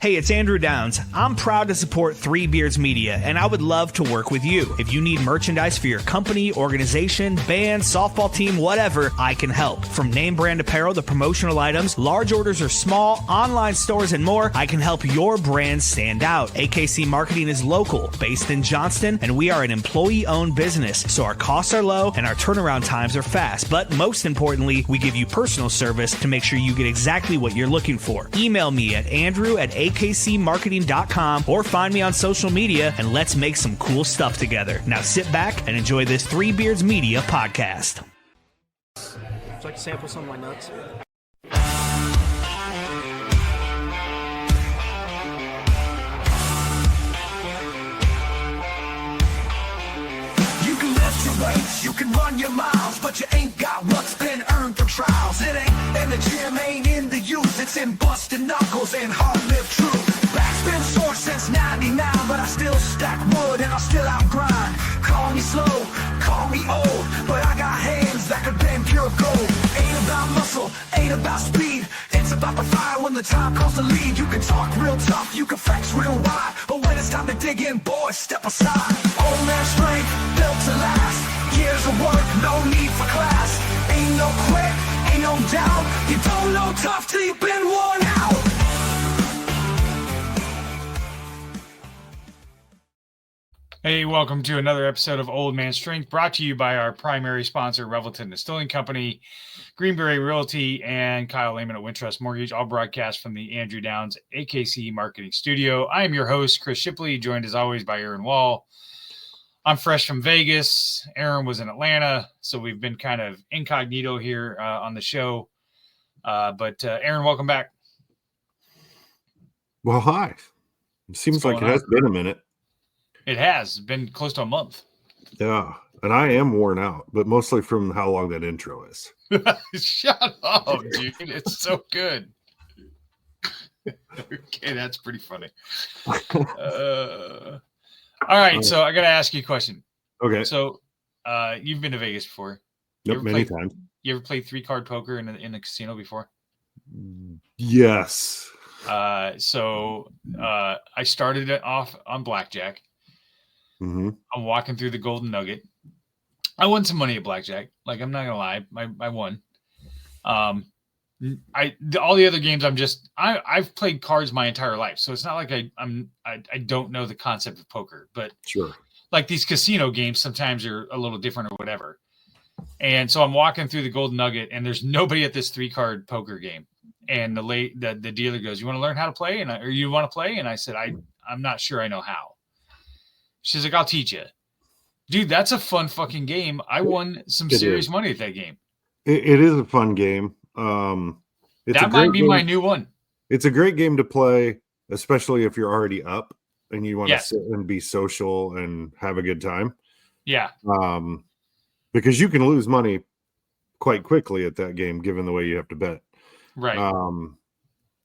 Hey, it's Andrew Downs. I'm proud to support Three Beards Media, and I would love to work with you. If you need merchandise for your company, organization, band, softball team, whatever, I can help. From name brand apparel to promotional items, large orders or small, online stores, and more, I can help your brand stand out. AKC Marketing is local, based in Johnston, and we are an employee-owned business, so our costs are low and our turnaround times are fast. But most importantly, we give you personal service to make sure you get exactly what you're looking for. Email me at andrew@akcmarketing.com or find me on social media, and let's make some cool stuff together. Now sit back and enjoy this Three Beards Media podcast. Would you like to sample some of my nuts? You can lift your weights, you can run your miles, but you ain't got what's been earned through trials. It ain't in the gym, ain't in the youth, it's in busting knuckles and hard-lived truth. Back's been sore since 99, but I still stack wood and I still outgrind. Call me slow, call me old, but I got hands that could bend pure gold. Ain't about muscle, ain't about speed, it's about the fire when the time comes to lead. You can talk real tough, you can flex real wide, but when it's time to dig in, boys, step aside. Old man strength, built to last, years of work, no need for class. Ain't no quit, ain't no doubt, you don't know tough till you've been worn out. Hey, welcome to another episode of Old Man Strength, brought to you by our primary sponsor, Revelton Distilling Company, Greenberry Realty, and Kyle Lehman at Wintrust Mortgage, all broadcast from the Andrew Downs AKC Marketing Studio. I am your host, Chris Shipley, joined as always by Aaron Wall. I'm fresh from Vegas. Aaron was in Atlanta, so we've been kind of incognito here on the show. But Aaron, welcome back. Well, hi. It seems like it has been a minute. It has been close to a month. Yeah, and I am worn out, but mostly from how long that intro is. Shut up, dude. It's so good. Okay, that's pretty funny. All right, so I got to ask you a question. Okay. So you've been to Vegas before. Yep, many times. You ever played 3-card poker in the casino before? Yes. So I started it off on blackjack. Mm-hmm. I'm walking through the Golden Nugget. I won some money at blackjack. Like, I'm not gonna lie, I won. All the other games, I've played cards my entire life, so it's not like I don't know the concept of poker. But sure, like these casino games, sometimes are a little different or whatever. And so I'm walking through the Golden Nugget, and there's nobody at this 3-card poker game. And the dealer goes, "You want to learn how to play?" Or you want to play? And I said, I'm not sure I know how. She's like, "I'll teach you." Dude, that's a fun fucking game. I won some serious money at that game. It is a fun game. That might be my new one. It's a great game to play, especially if you're already up and you want to sit and be social and have a good time. Yeah. Because you can lose money quite quickly at that game, given the way you have to bet. Right.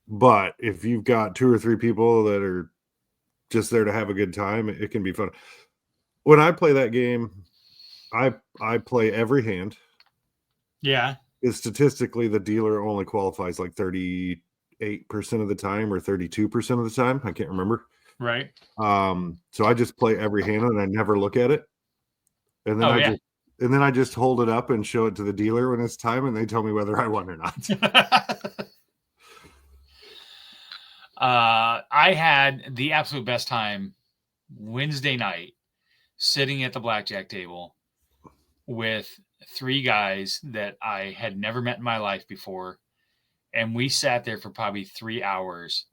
But if you've got 2 or 3 people that are just there to have a good time, it can be fun. When I play that game, I play every hand. Yeah. Statistically, the dealer only qualifies like 38% of the time or 32% of the time. I can't remember. Right. So I just play every hand and I never look at it. And then I just hold it up and show it to the dealer when it's time, and they tell me whether I won or not. I had the absolute best time Wednesday night sitting at the blackjack table with 3 guys that I had never met in my life before. And we sat there for probably 3 hours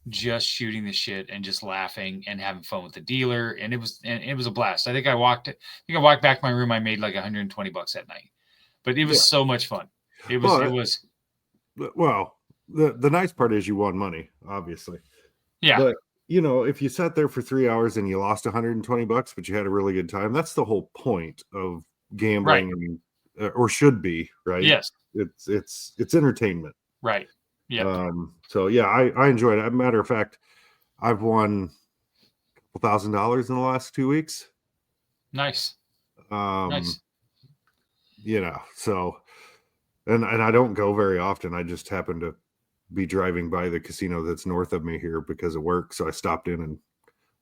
just shooting the shit and just laughing and having fun with the dealer. And it was a blast. I think I walked back to my room. I made like $120 that night, but it was so much fun. Well, the nice part is you won money, obviously. Yeah. But if you sat there for 3 hours and you lost $120, but you had a really good time, that's the whole point of gambling, right? Or should be, right? Yes. It's entertainment. Right. Yeah. So yeah, I enjoyed it. As a matter of fact, I've won $1,000 in the last 2 weeks. Nice. Nice. So, and I don't go very often. I just happen to be driving by the casino that's north of me here because of work. So I stopped in, and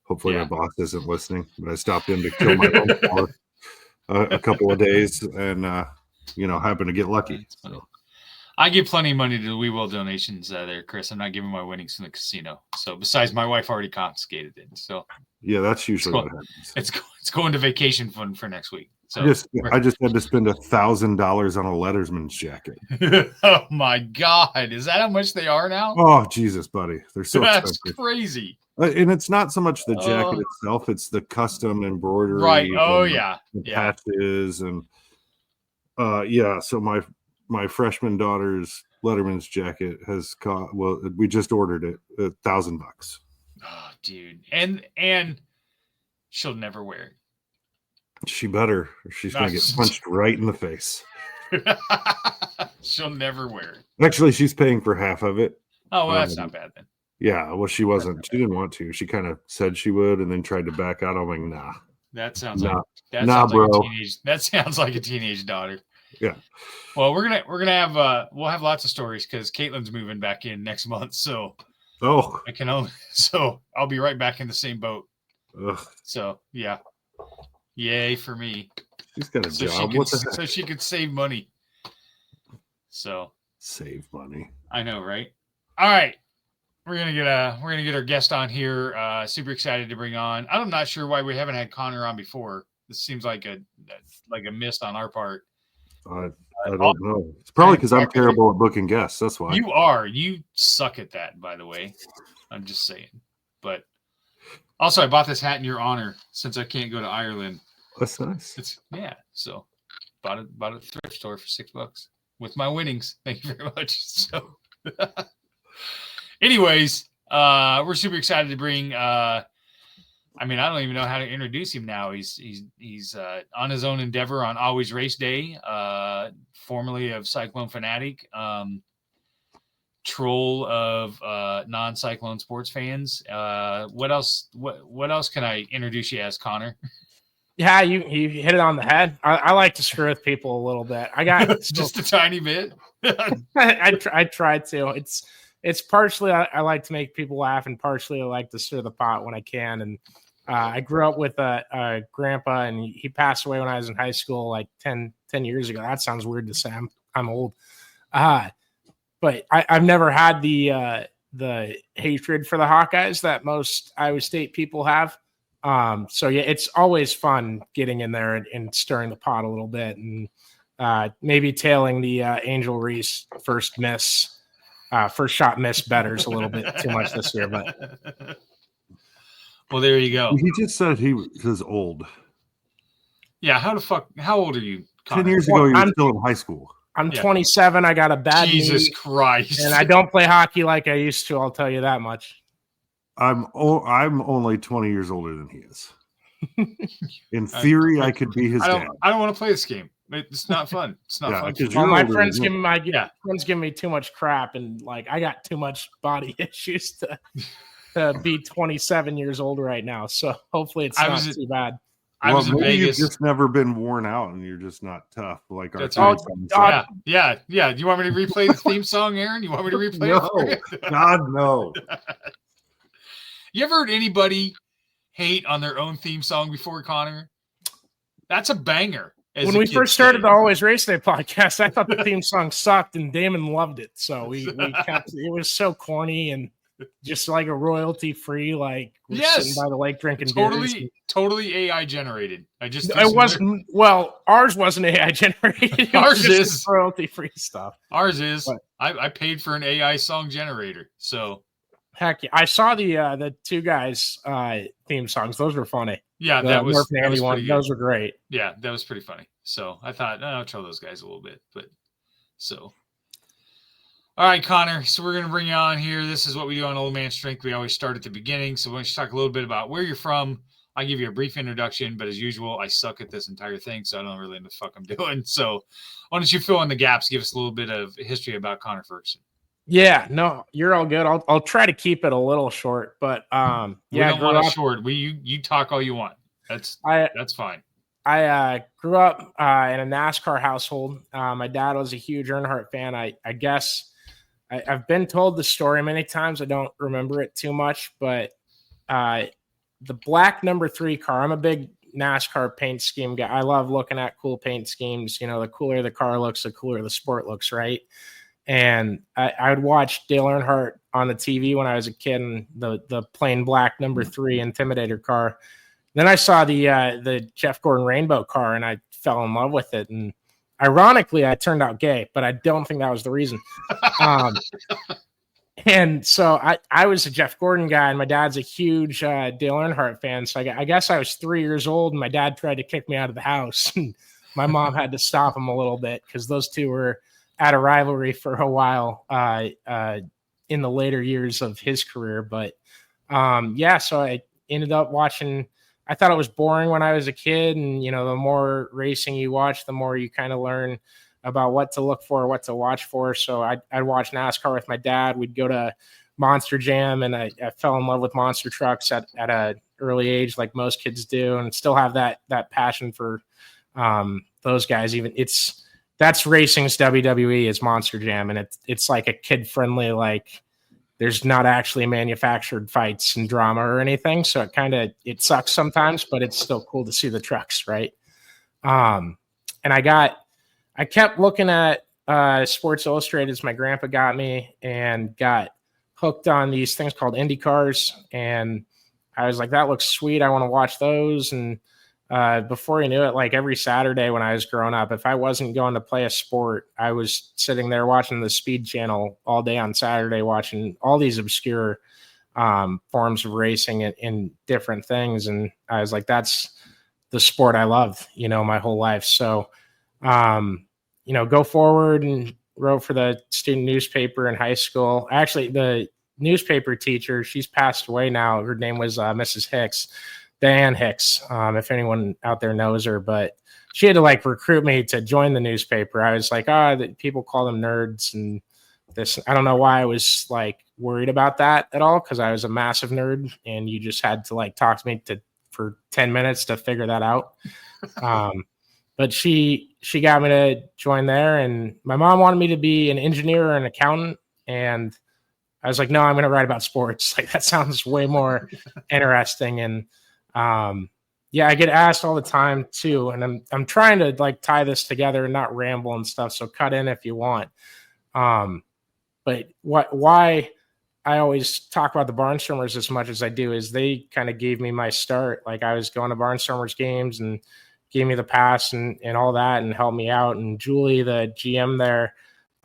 hopefully my boss isn't listening, but I stopped in to kill my own for a couple of days and, happened to get lucky. So. I give plenty of money to We Will donations there, Chris. I'm not giving my winnings from the casino. So besides, my wife already confiscated it. So yeah, that's usually what happens. It's going to vacation fund for next week. So I just had to spend $1,000 on a Letterman's jacket. Oh my God. Is that how much they are now? Oh, Jesus, buddy. They're so That's expensive. crazy. And it's not so much the jacket itself, it's the custom embroidery. Right. Oh, yeah. The patches and so my freshman daughter's Letterman's jacket has we just ordered it $1,000. Oh, dude. And she'll never wear it. She better. She's going to get punched right in the face. She'll never wear it. Actually, she's paying for half of it. Oh, well, that's not bad then. Yeah, well, she wasn't. She didn't want to. She kind of said she would, and then tried to back out. I'm like, nah. That sounds bro. That sounds like a teenage daughter. Yeah. Well, we're gonna have we'll have lots of stories because Caitlin's moving back in next month. So I'll be right back in the same boat. Ugh. So yeah. Yay for me. She's got a job. So she could save money. So save money. I know, right? All right. We're gonna get our guest on here. Super excited to bring on. I'm not sure why we haven't had Connor on before. This seems like a miss on our part. I don't know. It's probably because I'm terrible at booking guests. That's why. You are. You suck at that, by the way. I'm just saying. But also, I bought this hat in your honor since I can't go to Ireland. That's nice. So bought it at the thrift store for $6 with my winnings. Thank you very much. So, anyways, we're super excited to bring. I don't even know how to introduce him now. He's on his own endeavor on Always Race Day, formerly of Cyclone Fanatic, troll of non-Cyclone sports fans. What else? What else can I introduce you as, Connor? Yeah, you hit it on the head. I like to screw with people a little bit. I got just a tiny bit. I try to. It's partially I like to make people laugh, and partially I like to stir the pot when I can. And I grew up with a grandpa, and he passed away when I was in high school, like 10 years ago. That sounds weird to say. I'm old. But I've never had the hatred for the Hawkeyes that most Iowa State people have. So yeah, it's always fun getting in there and stirring the pot a little bit, and maybe tailing the Angel Reese first shot miss betters a little bit too much this year. But well, there you go. He just said he was old. Yeah, how old are you, Connor? 10 years ago, you were still in high school. I'm 27. I got a bad Jesus knee, Christ. and I don't play hockey like I used to. I'll tell you that much. I'm only 20 years older than he is. In theory, I could be his dad. I don't want to play this game. It's not fun. It's not fun. Well, my friends give me too much crap, and like I got too much body issues to be 27 years old right now. So hopefully it's not too bad. I was in Vegas. You've just never been worn out, and you're just not tough like our. Yeah. Do you want me to replay the theme song, Aaron? You want me to replay it? God, no. You ever heard anybody hate on their own theme song before, Connor? That's a banger. When we first started the Always Race Day podcast, I thought the theme song sucked, and Damon loved it. So we kept it. Was so corny and just like a royalty free, like sitting by the lake drinking beers. Totally AI generated. It wasn't. Well, ours wasn't AI generated. Ours is royalty free stuff. Ours is. But I paid for an AI song generator. So heck yeah, I saw the two guys theme songs. Those were funny. Yeah, that was one. Those were great. Yeah, that was pretty funny. So I thought I'll troll those guys a little bit, but so. All right, Connor. So we're going to bring you on here. This is what we do on Old Man Strength. We always start at the beginning. So why don't you talk a little bit about where you're from? I'll give you a brief introduction, but as usual, I suck at this entire thing, so I don't really know what the fuck I'm doing. So why don't you fill in the gaps? Give us a little bit of history about Connor Ferguson. Yeah, no, you're all good. I'll try to keep it a little short, but we don't want it short. You talk all you want. That's fine. I grew up in a NASCAR household. My dad was a huge Earnhardt fan. I guess I've been told the story many times. I don't remember it too much, but the black number 3 car, I'm a big NASCAR paint scheme guy. I love looking at cool paint schemes. You know, the cooler the car looks, the cooler the sport looks, right? And I would watch Dale Earnhardt on the TV when I was a kid, and the plain black number 3 Intimidator car. Then I saw the Jeff Gordon Rainbow car, and I fell in love with it. And ironically, I turned out gay, but I don't think that was the reason. And so I was a Jeff Gordon guy, and my dad's a huge Dale Earnhardt fan. So I guess I was 3 years old, and my dad tried to kick me out of the house. And my mom had to stop him a little bit because those two were at a rivalry for a while in the later years of his career. But so I ended up watching. I thought it was boring when I was a kid, and you know, the more racing you watch, the more you kind of learn about what to look for, what to watch for. So I'd watch NASCAR with my dad. We'd go to Monster Jam, and I fell in love with monster trucks at an early age, like most kids do, and still have that passion for those guys. Even that's racing's WWE is Monster Jam, and it's like a kid friendly, like there's not actually manufactured fights and drama or anything. So it sucks sometimes, but it's still cool to see the trucks, right? And I kept looking at Sports Illustrated as my grandpa got me, and got hooked on these things called Indy cars. And I was like, that looks sweet. I want to watch those. And before you knew it, like every Saturday when I was growing up, if I wasn't going to play a sport, I was sitting there watching the Speed Channel all day on Saturday, watching all these obscure forms of racing and different things. And I was like, that's the sport I loved, you know, my whole life. So, you know, go forward and wrote for the student newspaper in high school. Actually, the newspaper teacher, she's passed away now. Her name was Mrs. Hicks. Diane Hicks, if anyone out there knows her, but she had to like recruit me to join the newspaper. I was like, people call them nerds and this. I don't know why I was like worried about that at all, because I was a massive nerd, and you just had to like talk to me for 10 minutes to figure that out. But she got me to join there, and my mom wanted me to be an engineer or an accountant, and I was like, no, I'm going to write about sports. Like that sounds way more interesting. And I get asked all the time too, and I'm trying to like tie this together and not ramble and stuff. So cut in if you want. But why I always talk about the Barnstormers as much as I do is they kind of gave me my start. Like I was going to Barnstormers games and gave me the pass and all that and helped me out. And Julie, the GM there,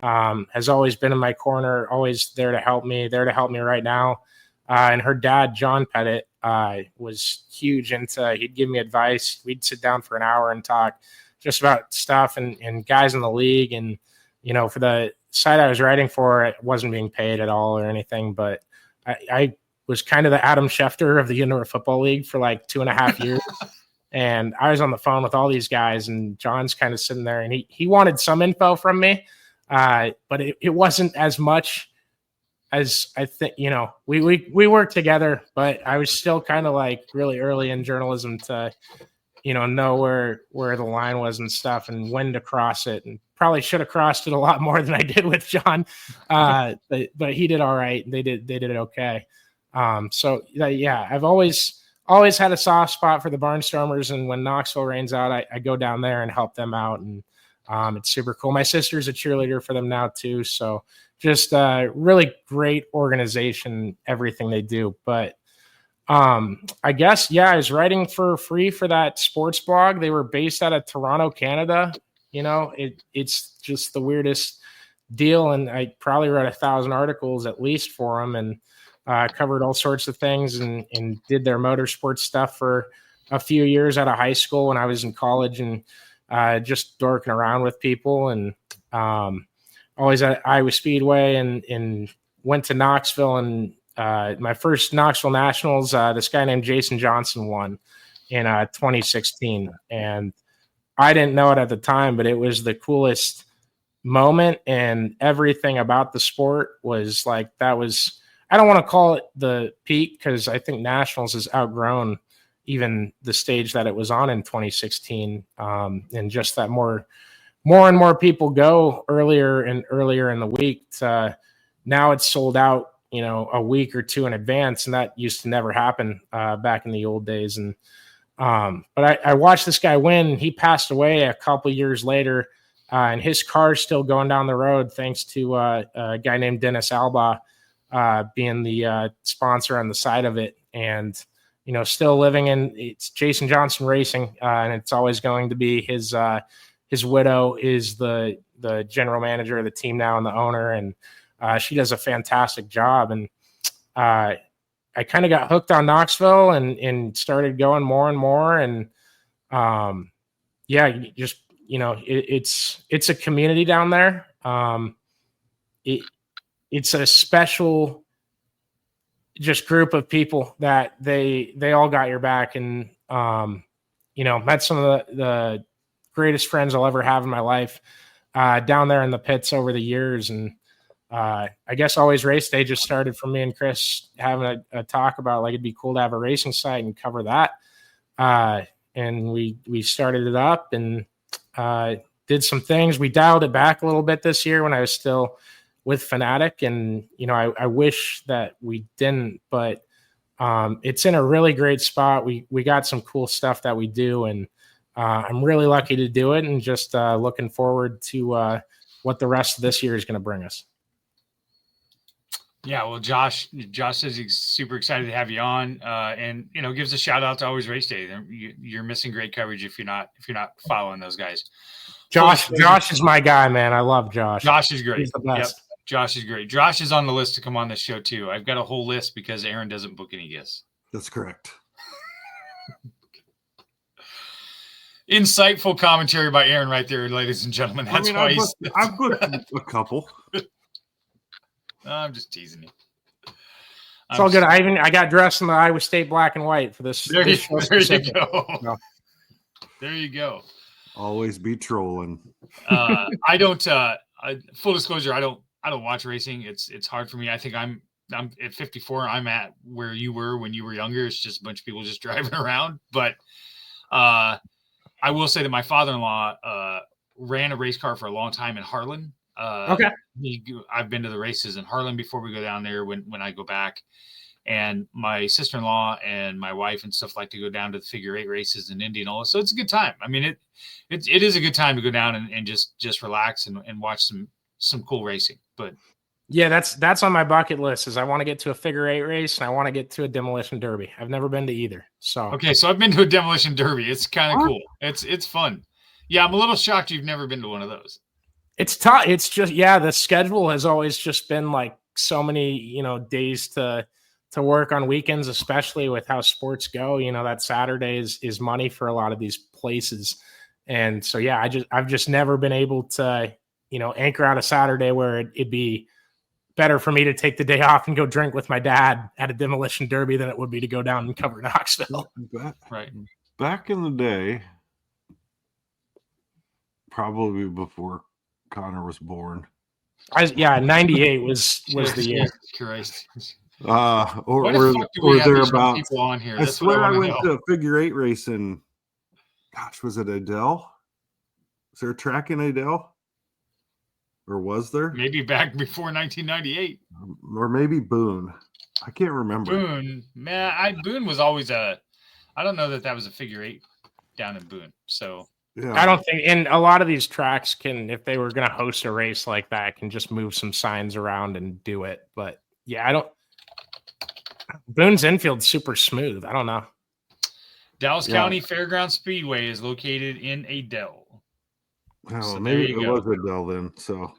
has always been in my corner, always there to help me right now. And her dad, John Pettit, was huge he'd give me advice. We'd sit down for an hour and talk just about stuff and guys in the league. And, you know, for the site I was writing for, it wasn't being paid at all or anything, but I was kind of the Adam Schefter of the Indoor Football League for like 2.5 years. And I was on the phone with all these guys, and John's kind of sitting there, and he wanted some info from me. But it wasn't as much as I think, you know, we worked together, but I was still kind of like really early in journalism to, you know where the line was and stuff and when to cross it, and probably should have crossed it a lot more than I did with John. But he did all right. They did it okay. I've always had a soft spot for the Barnstormers. And when Knoxville rains out, I go down there and help them out. And it's super cool. My sister's a cheerleader for them now too. So just a really great organization, everything they do. But I guess, I was writing for free for that sports blog. They were based out of Toronto, Canada. You know, it's just the weirdest deal. And I probably wrote 1,000 articles at least for them, and covered all sorts of things and did their motorsports stuff for a few years out of high school when I was in college, and just dorking around with people, and always at Iowa Speedway, and went to Knoxville, and my first Knoxville Nationals, this guy named Jason Johnson won in 2016. And I didn't know it at the time, but it was the coolest moment, and everything about the sport was like, that was, I don't want to call it the peak, because I think Nationals has outgrown even the stage that it was on in 2016. And just that more and more people go earlier and earlier in the week to now it's sold out, a week or two in advance. And that used to never happen back in the old days. And but I watched this guy win. He passed away a couple years later, and his car's still going down the road thanks to a guy named Dennis Alba being the sponsor on the side of it. And still living in, it's Jason Johnson Racing, and it's always going to be his widow is the general manager of the team now and the owner, and she does a fantastic job. And I kind of got hooked on Knoxville and started going more and more. And it's a community down there. It's a special just group of people that they all got your back. And, met some of the greatest friends I'll ever have in my life down there in the pits over the years. And I guess Always Race Day just started for me and Chris having a talk about like, it'd be cool to have a racing site and cover that. And we started it up and did some things. We dialed it back a little bit this year when I was still with Fanatic, and I wish that we didn't, but it's in a really great spot. We got some cool stuff that we do, and I'm really lucky to do it, and just looking forward to what the rest of this year is going to bring us. Yeah, well, Josh says he's super excited to have you on, and gives a shout out to Always Race Day. You're missing great coverage if you're not following those guys. Josh is my guy, man. I love Josh. Josh is great. He's the best. Yep. Josh is great. Josh is on the list to come on this show too. I've got a whole list because Aaron doesn't book any guests. That's correct. Insightful commentary by Aaron right there, ladies and gentlemen. That's why I've booked a couple. I'm just teasing you. It's all good. I got dressed in the Iowa State black and white for this. There you go. No. There you go. Always be trolling. I don't. Full disclosure, I don't watch racing. It's hard for me. I think I'm at 54. I'm at where you were when you were younger. It's just a bunch of people just driving around. But I will say that my father-in-law ran a race car for a long time in Harlan. Okay. I've been to the races in Harlan before we go down there when I go back. And my sister-in-law and my wife and stuff like to go down to the figure 8 races in Indy and all. So it's a good time. I mean, it is a good time to go down and just relax and watch some cool racing. But yeah, that's on my bucket list. Is I want to get to a figure 8 race and I want to get to a demolition derby. I've never been to either. So okay, so I've been to a demolition derby. It's kind of cool. It's fun. Yeah, I'm a little shocked you've never been to one of those. It's tough. It's just the schedule has always just been like so many days to work on weekends, especially with how sports go. That Saturday is money for a lot of these places. And so, I've just never been able to, anchor out a Saturday where it'd be better for me to take the day off and go drink with my dad at a demolition derby than it would be to go down and cover Knoxville. Right. Back in the day, probably before Connor was born. 98 was the year. Christ. Or thereabouts. People on here? I swear I went to a figure 8 race in, gosh, was it Adele? Was there a track in Adele? Or was there? Maybe back before 1998. Or maybe Boone. I can't remember. Boone. Man, Boone was always I don't know that was a figure 8 down in Boone. So yeah. I don't think, and a lot of these tracks can, if they were going to host a race like that, can just move some signs around and do it. But Boone's infield's super smooth. I don't know. Dallas County Fairground Speedway is located in Adele. Oh, so maybe it was Adele then. So,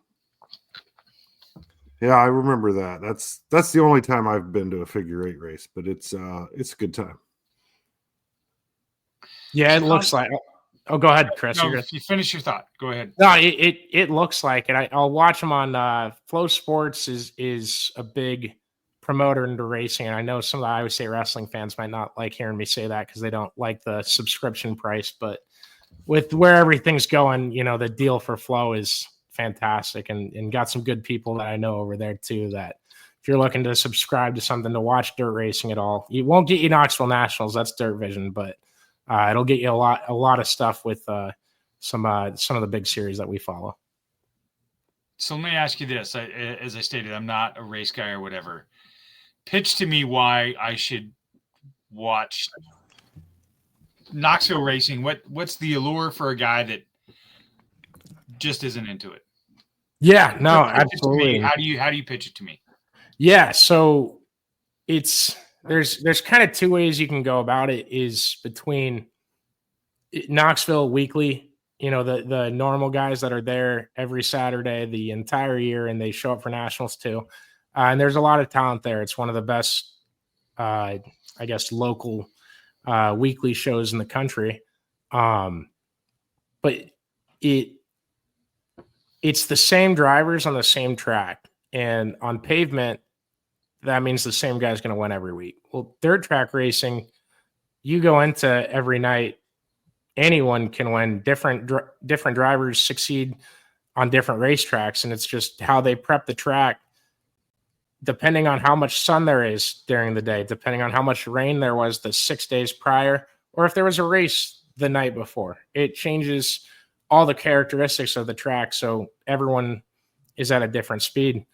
yeah, I remember that. That's the only time I've been to a figure 8 race, but it's a good time. Yeah, it looks like. Oh, go ahead, Chris. No, you finish your thought. Go ahead. No, it looks like it. I'll watch them on Flow Sports is a big promoter into racing, and I know some of the Iowa State wrestling fans might not like hearing me say that because they don't like the subscription price. But with where everything's going, the deal for Flow is fantastic, and got some good people that I know over there too. That if you're looking to subscribe to something to watch dirt racing at all, it won't get you Knoxville Nationals. That's Dirt Vision, but it'll get you a lot of stuff with some of the big series that we follow. So let me ask you this. As I stated, I'm not a race guy or whatever. Pitch to me why I should watch Knoxville racing. What's the allure for a guy that just isn't into it? Yeah, no, Pitch it to me. absolutely. How do you pitch it to me? Yeah, so there's kind of two ways you can go about it. Is between Knoxville Weekly, the normal guys that are there every Saturday the entire year, and they show up for nationals too. And there's a lot of talent there. It's one of the best, I guess, local weekly shows in the country. But it's the same drivers on the same track, and on pavement, that means the same guy's going to win every week. Well, dirt track racing, you go into every night, anyone can win. Different drivers succeed on different racetracks, and it's just how they prep the track, depending on how much sun there is during the day, depending on how much rain there was the 6 days prior, or if there was a race the night before. It changes all the characteristics of the track, so everyone is at a different speed.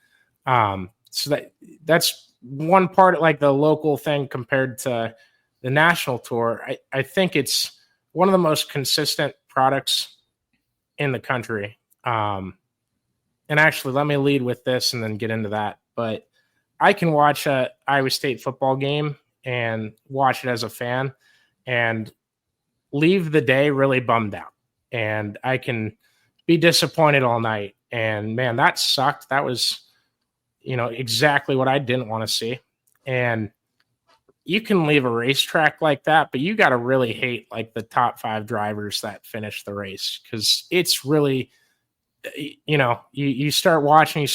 So that's one part, like the local thing compared to the national tour. I think it's one of the most consistent products in the country. And actually, let me lead with this and then get into that. But I can watch a Iowa State football game and watch it as a fan and leave the day really bummed out. And I can be disappointed all night. And man, that sucked. That was, exactly what I didn't want to see. And you can leave a racetrack like that, but you got to really hate like the top 5 drivers that finish the race, because it's really, you start watching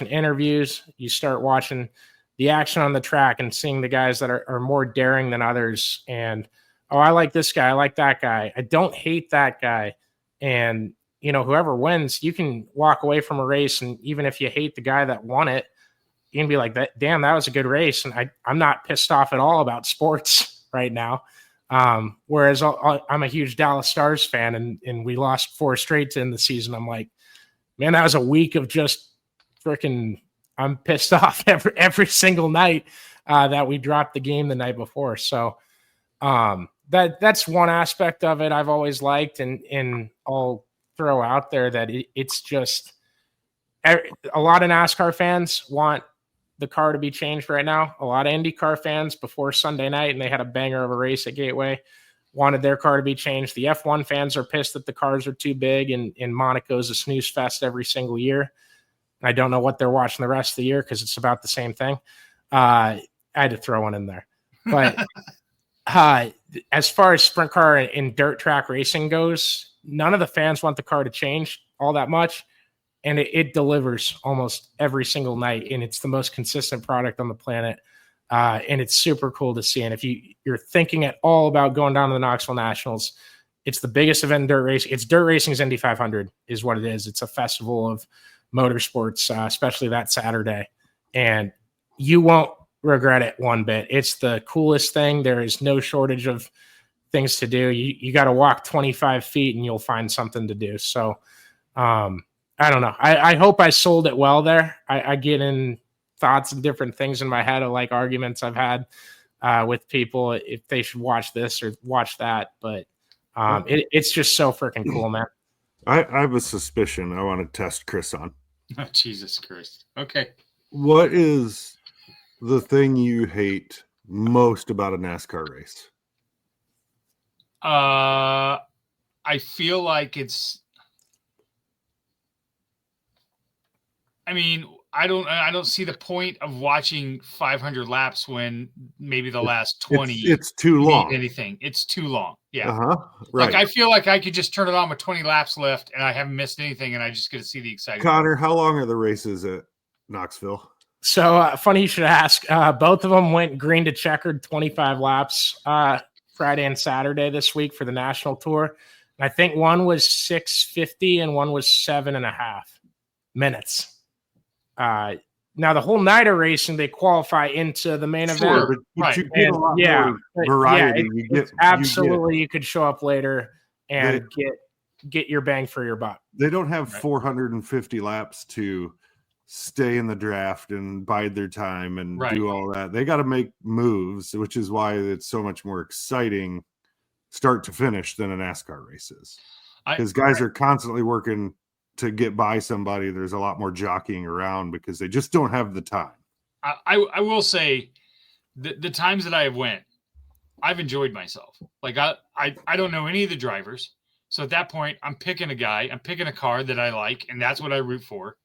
interviews, you start watching the action on the track and seeing the guys that are more daring than others. And, oh, I like this guy. I like that guy. I don't hate that guy. And, whoever wins, you can walk away from a race, and even if you hate the guy that won it, you can be like, damn, that was a good race. And I'm not pissed off at all about sports right now. Whereas I'm a huge Dallas Stars fan, and we lost 4 straight to end the season. I'm like, man, that was a week of just freaking, I'm pissed off every single night that we dropped the game the night before. So that's one aspect of it I've always liked. And I'll throw out there that it's just a lot of NASCAR fans want the car to be changed right now. A lot of IndyCar fans before Sunday night, and they had a banger of a race at Gateway, wanted their car to be changed. The F1 fans are pissed that the cars are too big, and Monaco's a snooze fest every single year. I don't know what they're watching the rest of the year because it's about the same thing. I had to throw one in there. But as far as sprint car and dirt track racing goes, none of the fans want the car to change all that much. And it delivers almost every single night, and it's the most consistent product on the planet. And it's super cool to see. And if you're thinking at all about going down to the Knoxville Nationals, it's the biggest event in dirt racing. It's dirt racing's Indy 500 is what it is. It's a festival of motorsports, especially that Saturday. And you won't regret it one bit. It's the coolest thing. There is no shortage of things to do. You got to walk 25 feet and you'll find something to do. So, I don't know. I hope I sold it well there. I get in thoughts and different things in my head of like arguments I've had with people if they should watch this or watch that. But it's just so freaking cool, man. I have a suspicion I want to test Chris on. Oh, Jesus Christ. Okay. What is the thing you hate most about a NASCAR race? I feel like I don't see the point of watching 500 laps when maybe the last 20 it's too long. Anything. It's too long. Yeah. Right. Like I feel like I could just turn it on with 20 laps left and I haven't missed anything and I just get to see the exciting Connor, how long are the races at Knoxville? So funny you should ask. Both of them went green to checkered 25 laps Friday and Saturday this week for the national tour. And I think one was 6:50 and one was 7.5 minutes. Now the whole night of racing, they qualify into the main event. But Right. you get a lot more variety. You could show up later and get get your bang for your buck. They don't have 450 laps to stay in the draft and bide their time and do all that. They got to make moves, which is why it's so much more exciting start to finish than a NASCAR race is. Because guys are constantly working to get by somebody. There's a lot more jockeying around because they just don't have the time. I will say the times that I have went, I've enjoyed myself. Like I don't know any of the drivers. So at that point, I'm picking a guy, I'm picking a car that I like, and that's what I root for.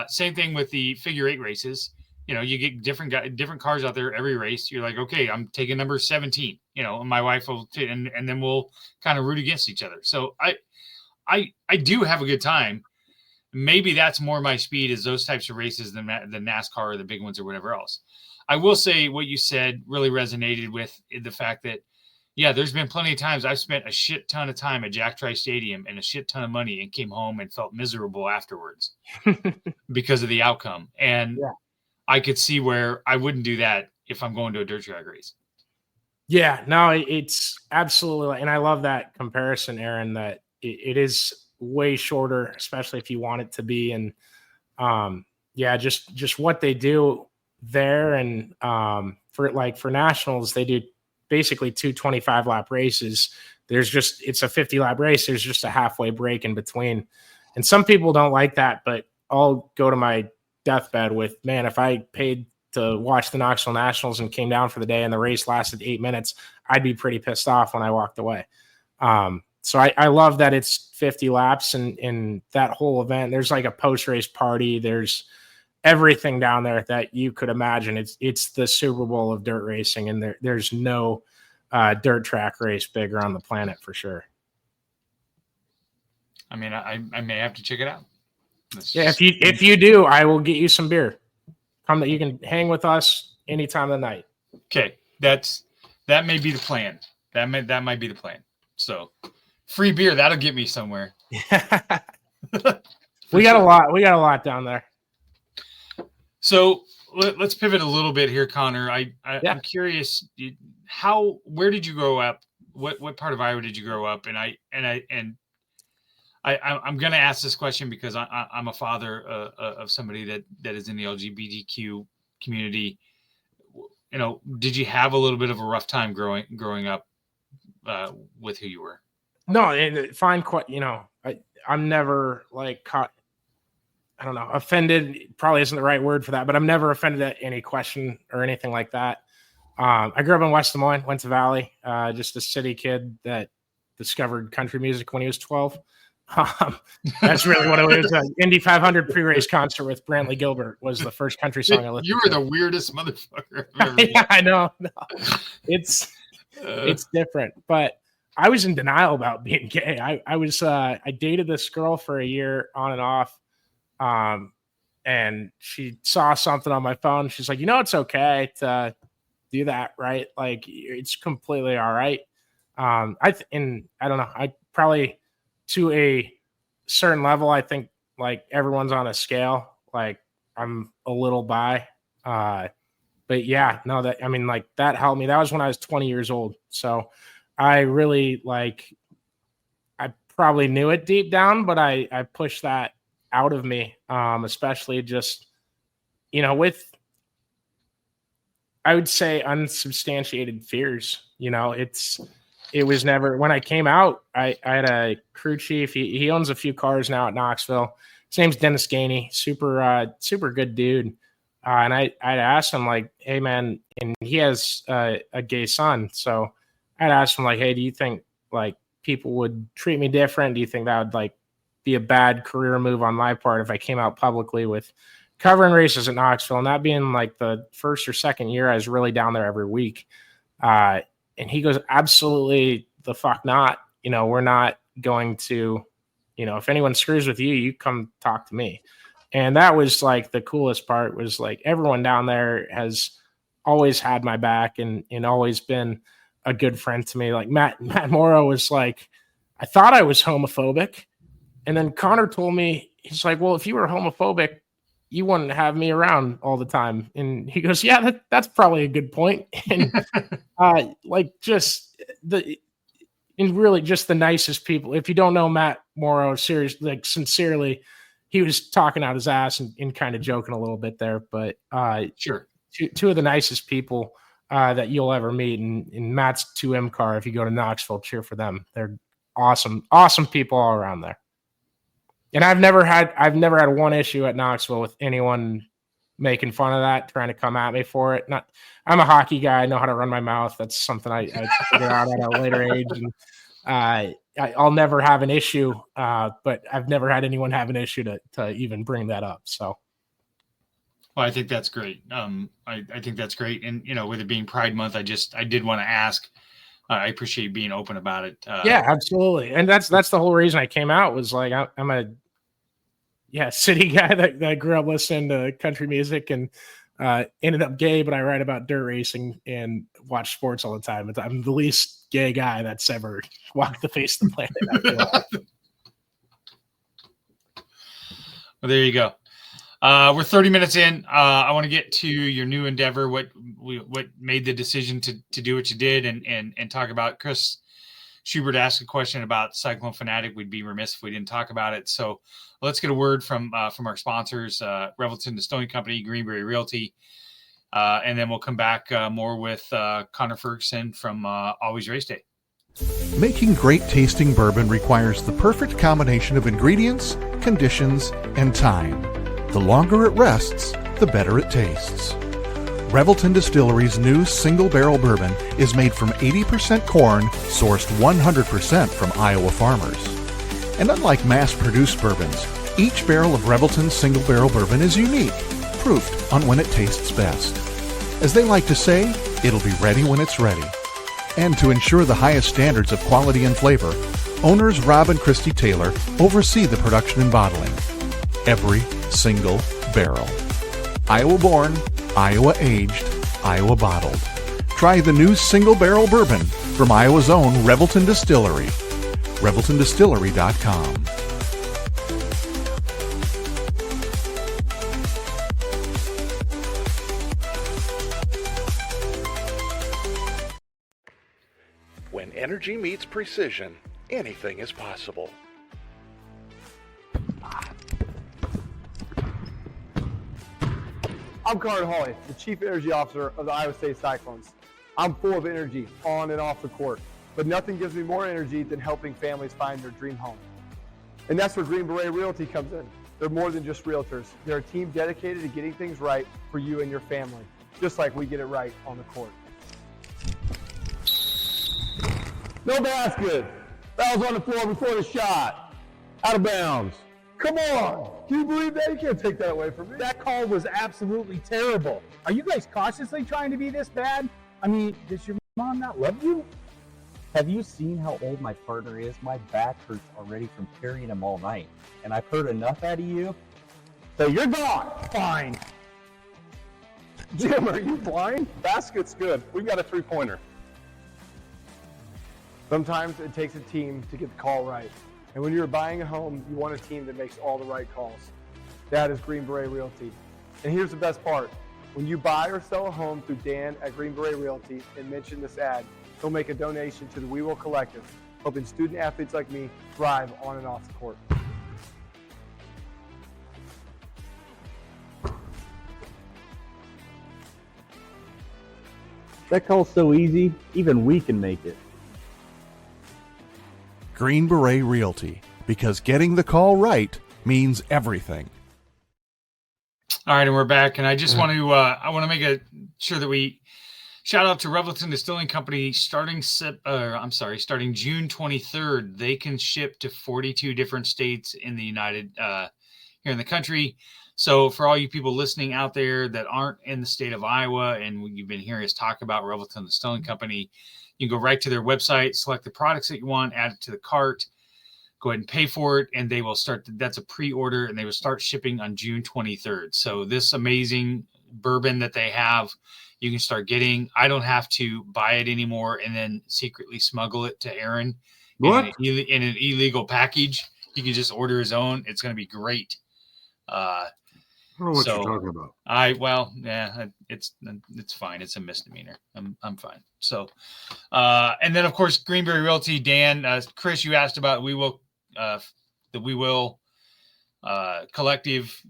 Same thing with the figure 8 races. You know, you get different cars out there every race. You're like, okay, I'm taking number 17, you know, and my wife will fit, and then we'll kind of root against each other. So I do have a good time. Maybe that's more my speed is those types of races than the NASCAR or the big ones or whatever else. I will say what you said really resonated with the fact that, yeah, there's been plenty of times I've spent a shit ton of time at Jack Trice Stadium and a shit ton of money and came home and felt miserable afterwards because of the outcome. And I could see where I wouldn't do that if I'm going to a dirt track race. Yeah, no, it's absolutely. And I love that comparison, Aaron, that it is way shorter, especially if you want it to be. And just what they do there. And for nationals, they do basically 2 25-lap races. It's a 50-lap race. There's just a halfway break in between. And some people don't like that, but I'll go to my deathbed with, man, if I paid to watch the Knoxville Nationals and came down for the day and the race lasted 8 minutes, I'd be pretty pissed off when I walked away. So I love that it's 50 laps and that whole event. There's like a post-race party. There's everything down there that you could imagine. It's the Super Bowl of dirt racing, and there's no dirt track race bigger on the planet for sure. I mean, I may have to check it out. If you do, I will get you some beer. Come that you can hang with us any time of the night. Okay, that may be the plan. That might be the plan. So, free beer, that'll get me somewhere. We got a lot down there. So let's pivot a little bit here, Connor. I'm curious, where did you grow up? What part of Iowa did you grow up? And I'm going to ask this question because I'm a father of somebody that is in the LGBTQ community. You know, did you have a little bit of a rough time growing up with who you were? No, and fine. I'm never like caught. I don't know. Offended probably isn't the right word for that, but I'm never offended at any question or anything like that. I grew up in West Des Moines, went to Valley, just a city kid that discovered country music when he was 12. That's really what it was. Indy 500 pre-race concert with Brantley Gilbert was the first country song I listened to. You were the weirdest motherfucker I've ever Yeah, I know. No. It's different, but I was in denial about being gay. I dated this girl for a year on and off. And she saw something on my phone. She's like, it's okay to do that, right? Like it's completely all right. I don't know. I probably to a certain level, I think like everyone's on a scale. Like I'm a little bi. But yeah, no, that helped me. That was when I was 20 years old. So I really I probably knew it deep down, but I pushed that out of me, especially just, with, I would say, unsubstantiated fears. It was never, when I came out, I had a crew chief. He owns a few cars now at Knoxville. His name's Dennis Gainey, super good dude. And I'd asked him like, hey man, and he has a gay son. So I'd asked him like, hey, do you think like people would treat me different? Do you think that would be a bad career move on my part if I came out publicly with covering races at Knoxville, and that being like the first or second year I was really down there every week. And he goes, absolutely the fuck not. We're not going to, if anyone screws with you, you come talk to me. And that was like the coolest part was like everyone down there has always had my back and always been a good friend to me. Like Matt Morrow was like, I thought I was homophobic. And then Connor told me, he's like, well, if you were homophobic, you wouldn't have me around all the time. And he goes, yeah, that's probably a good point. And just the, and really just the nicest people. If you don't know Matt Morrow, sincerely, he was talking out his ass and kind of joking a little bit there, but sure. Two of the nicest people that you'll ever meet, and Matt's 2M car. If you go to Knoxville, cheer for them. They're awesome people all around there. And I've never had one issue at Knoxville with anyone making fun of that, trying to come at me for it. I'm a hockey guy. I know how to run my mouth. That's something I figured out at a later age. And I'll never have an issue, but I've never had anyone have an issue to even bring that up. So. Well, I think that's great. I think that's great. And, with it being Pride Month, I did want to ask, I appreciate you being open about it. Yeah, absolutely. And that's the whole reason I came out was like, I'm a city guy that grew up listening to country music and ended up gay, but I write about dirt racing and watch sports all the time. I'm the least gay guy that's ever walked the face of the planet. I feel like. Well, there you go. We're 30 minutes in. I want to get to your new endeavor, what made the decision to do what you did, and talk about. Chris Schubert asked a question about Cyclone Fanatic. We'd be remiss if we didn't talk about it. So let's get a word from our sponsors, Revelton Distilling Company, Greenberry Realty, and then we'll come back more with Connor Ferguson from Always Race Day. Making great tasting bourbon requires the perfect combination of ingredients, conditions, and time. The longer it rests, the better it tastes. Revelton Distillery's new single barrel bourbon is made from 80% corn, sourced 100% from Iowa farmers. And unlike mass-produced bourbons, each barrel of Revelton's single barrel bourbon is unique, proofed on when it tastes best. As they like to say, it'll be ready when it's ready. And to ensure the highest standards of quality and flavor, owners Rob and Christy Taylor oversee the production and bottling. Every single barrel. Iowa born, Iowa aged, Iowa bottled. Try the new single barrel bourbon from Iowa's own Revelton Distillery. ReveltonDistillery.com. When energy meets precision, anything is possible. I'm Carter Hawley, the Chief Energy Officer of the Iowa State Cyclones. I'm full of energy on and off the court, but nothing gives me more energy than helping families find their dream home. And that's where Green Beret Realty comes in. They're more than just realtors. They're a team dedicated to getting things right for you and your family, just like we get it right on the court. No basket. That was on the floor before the shot. Out of bounds. Come on! Can you believe that? You can't take that away from me. That call was absolutely terrible. Are you guys cautiously trying to be this bad? I mean, does your mom not love you? Have you seen how old my partner is? My back hurts already from carrying him all night. And I've heard enough out of you. So you're gone. Fine. Jim, are you blind? Basket's good. We've got a three-pointer. Sometimes it takes a team to get the call right. And when you're buying a home, you want a team that makes all the right calls. That is Green Beret Realty. And here's the best part. When you buy or sell a home through Dan at Green Beret Realty and mention this ad, he'll make a donation to the We Will Collective, helping student athletes like me thrive on and off the court. That call's so easy, even we can make it. Green Beret Realty, because getting the call right means everything. All right, and we're back, and I just want to make sure that we shout out to Revelton Distilling Company starting June 23rd. They can ship to 42 different states in the here in the country. So for all you people listening out there that aren't in the state of Iowa, and you've been hearing us talk about Revelton Distilling Company, you can go right to their website, select the products that you want, add it to the cart, go ahead and pay for it, and they will start. That's a pre-order, and they will start shipping on June 23rd. So this amazing bourbon that they have, you can start getting. I don't have to buy it anymore and then secretly smuggle it to Aaron in an illegal package. He can just order his own. It's going to be great. I don't know what you're talking about. It's fine. It's a misdemeanor. I'm fine. So, and then of course Greenberry Realty, Dan, Chris, you asked about the We Will Collective.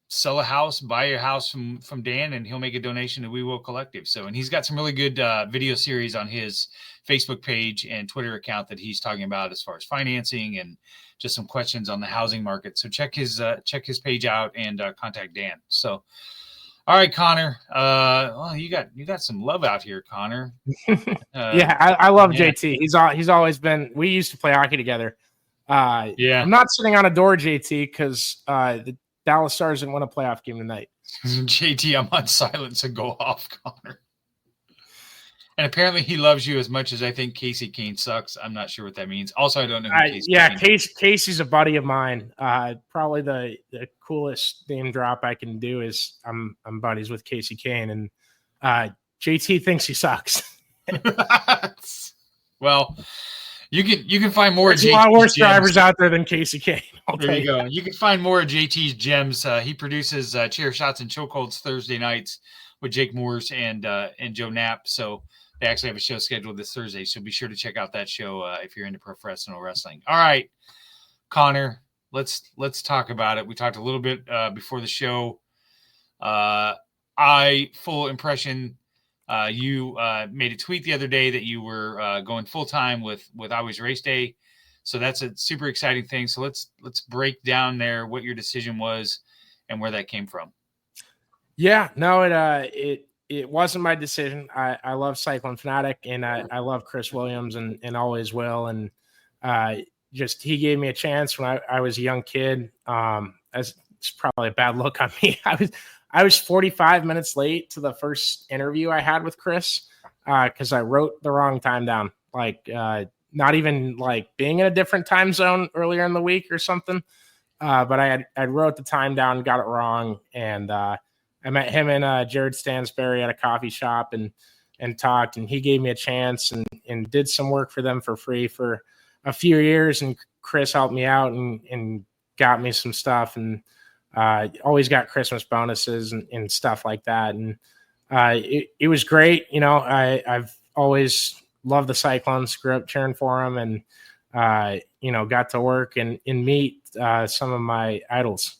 Sell a house, buy a house from Dan, and he'll make a donation to We Will Collective. So, and he's got some really good video series on his Facebook page and Twitter account that he's talking about as far as financing and just some questions on the housing market. So check his page out and contact Dan. So, all right, Connor. Well, you got some love out here, Connor. Yeah, I love JT. He's always been. We used to play hockey together. I'm not sitting on a door, JT, because the Dallas Stars didn't win a playoff game tonight. JT, I'm on silent, so go off, Connor. And apparently he loves you as much as I think Casey Kane sucks. I'm not sure what that means. Also, I don't know who Casey Kane is. Casey's a buddy of mine. Probably the coolest name drop I can do is I'm buddies with Casey Kane, and JT thinks he sucks. Well, you can find more. There's a lot worse drivers out there than Casey Kane. There you go. You can find more of JT's gems. He produces Chair Shots and Chokeholds Thursday nights with Jake Moores and Joe Knapp. So they actually have a show scheduled this Thursday. So be sure to check out that show if you're into professional wrestling. All right, Connor, let's talk about it. We talked a little bit before the show. Full impression. You made a tweet the other day that you were going full time with Always Race Day. So that's a super exciting thing. So let's break down there what your decision was and where that came from. Yeah, no, it wasn't my decision. I love Cyclone Fanatic, and I love Chris Williams and always will. And just he gave me a chance when I was a young kid. It's probably a bad look on me. I was 45 minutes late to the first interview I had with Chris because I wrote the wrong time down. Not even like being in a different time zone earlier in the week or something. But I wrote the time down, got it wrong. And I met him and Jared Stansberry at a coffee shop and talked, and he gave me a chance and did some work for them for free for a few years. And Chris helped me out and got me some stuff, and always got Christmas bonuses and stuff like that. And it was great. You know, I've always loved the Cyclones, grew up cheering for them, and, got to work and meet some of my idols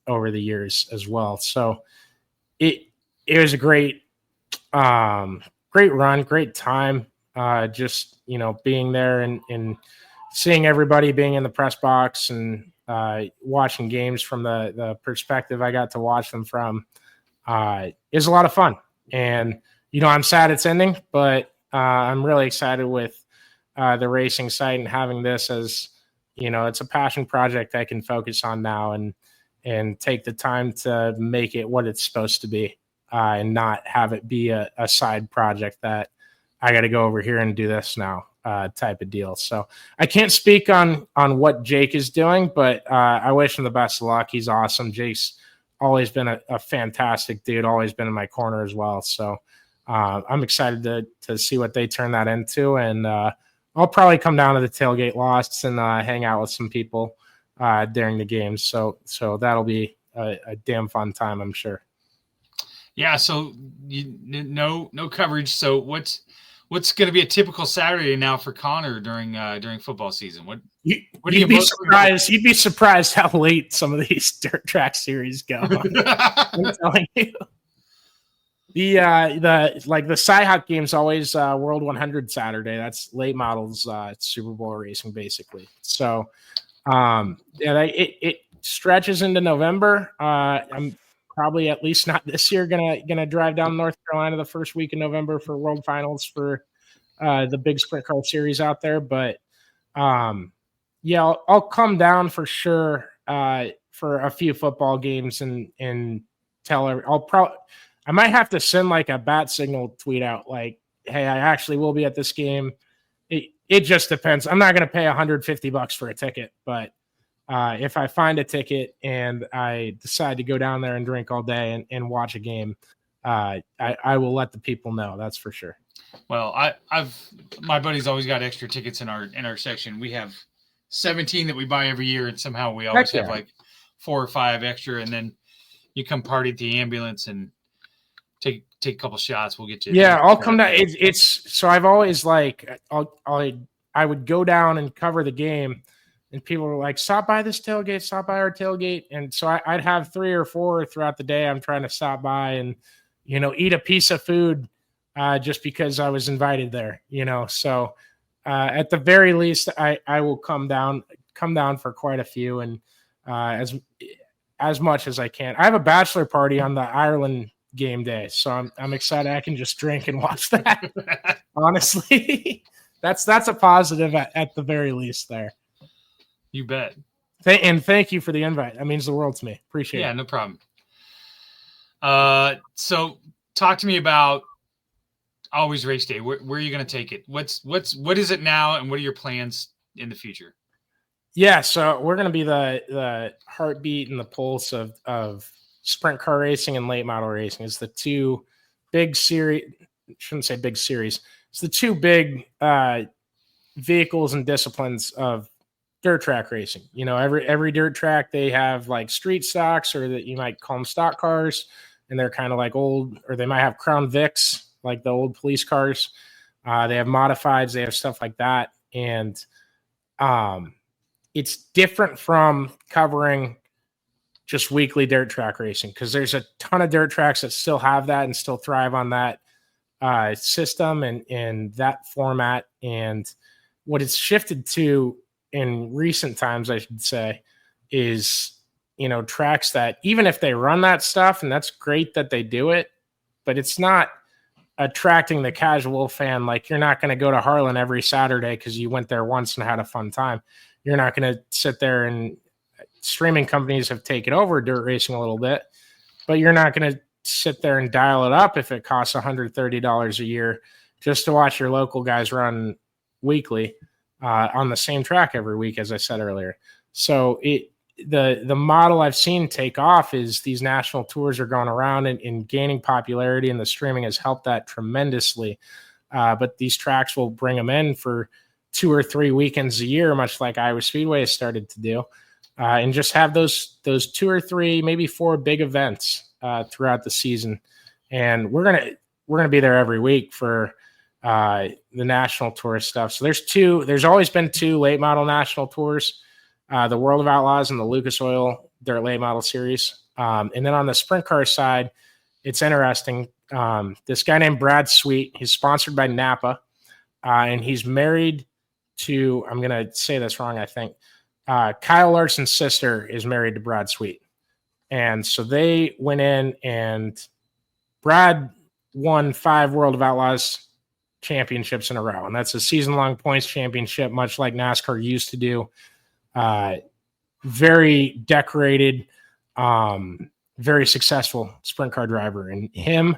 over the years as well. So it was a great run, great time. Just, being there and seeing everybody, being in the press box and watching games from the perspective I got to watch them from is a lot of fun. And, I'm sad it's ending, but I'm really excited with the racing site and having this as, it's a passion project I can focus on now and take the time to make it what it's supposed to be and not have it be a side project that I got to go over here and do this now type of deal. So I can't speak on what Jake is doing, but I wish him the best of luck. He's awesome. Jake's always been a fantastic dude, always been in my corner as well. So I'm excited to see what they turn that into. And I'll probably come down to the tailgate losts and hang out with some people during the games. So that'll be a damn fun time, I'm sure. Yeah. So no coverage. So what's going to be a typical Saturday now for Connor during football season? You'd be surprised. You'd be surprised how late some of these dirt track series go. I'm telling you. The Cyhawk game's always World 100 Saturday. That's late models Super Bowl racing basically. So it stretches into November. I'm probably, at least not this year, gonna drive down North Carolina the first week in November for World Finals for the big sprint car series out there. But I'll come down for sure for a few football games and tell her. I might have to send like a bat signal tweet out like, hey, I actually will be at this game. It just depends. I'm not going to pay $150 for a ticket, but if I find a ticket and I decide to go down there and drink all day and watch a game, I will let the people know. That's for sure. Well, my buddy's always got extra tickets in our section. We have 17 that we buy every year, and somehow we always have like 4 or 5 extra. And then You come party at the ambulance and take a couple shots. We'll get you. Yeah, I'll come down. It's so I've always like I would go down and cover the game, and people were like, "Stop by this tailgate, stop by our tailgate," and so I'd have 3 or 4 throughout the day. I'm trying to stop by and eat a piece of food just because I was invited there. So at the very least, I will come down for quite a few and as much as I can. I have a bachelor party on the Ireland game day, so I'm excited. I can just drink and watch that. Honestly, that's a positive at the very least there. You bet. And thank you for the invite. That means the world to me. Appreciate it. Yeah, no problem. So talk to me about Always Race Day. Where are you going to take it? What is it now, and what are your plans in the future? Yeah, so we're going to be the heartbeat and the pulse of sprint car racing and late model racing. It's the two big series. Shouldn't say big series. It's the two big vehicles and disciplines of dirt track racing. Every dirt track, they have like street stocks, or that you might call them stock cars, and they're kind of like old, or they might have Crown Vics, like the old police cars. They have modifieds, they have stuff like that, and it's different from covering just weekly dirt track racing, because there's a ton of dirt tracks that still have that and still thrive on that system and that format. And what it's shifted to in recent times, I should say, is, tracks that even if they run that stuff, and that's great that they do it, but it's not attracting the casual fan. Like, you're not going to go to Harlan every Saturday because you went there once and had a fun time. You're not going to sit there, and streaming companies have taken over dirt racing a little bit, but you're not going to sit there and dial it up if it costs $130 a year just to watch your local guys run weekly on the same track every week, as I said earlier. So the model I've seen take off is these national tours are going around and gaining popularity, and the streaming has helped that tremendously. But these tracks will bring them in for 2 or 3 weekends a year, much like Iowa Speedway has started to do, and just have those 2 or 3, maybe 4 big events throughout the season. And we're gonna be there every week for the national tour stuff. So there's always been 2 late model national tours, the World of Outlaws and the Lucas Oil Dirt Late Model Series. And then on the sprint car side, it's interesting. This guy named Brad Sweet, he's sponsored by Napa, and he's married to, I'm going to say this wrong, I think. Kyle Larson's sister is married to Brad Sweet. And so they went in, and Brad won 5 World of Outlaws championships in a row. And that's a season-long points championship, much like NASCAR used to do. Very decorated, very successful sprint car driver. And him,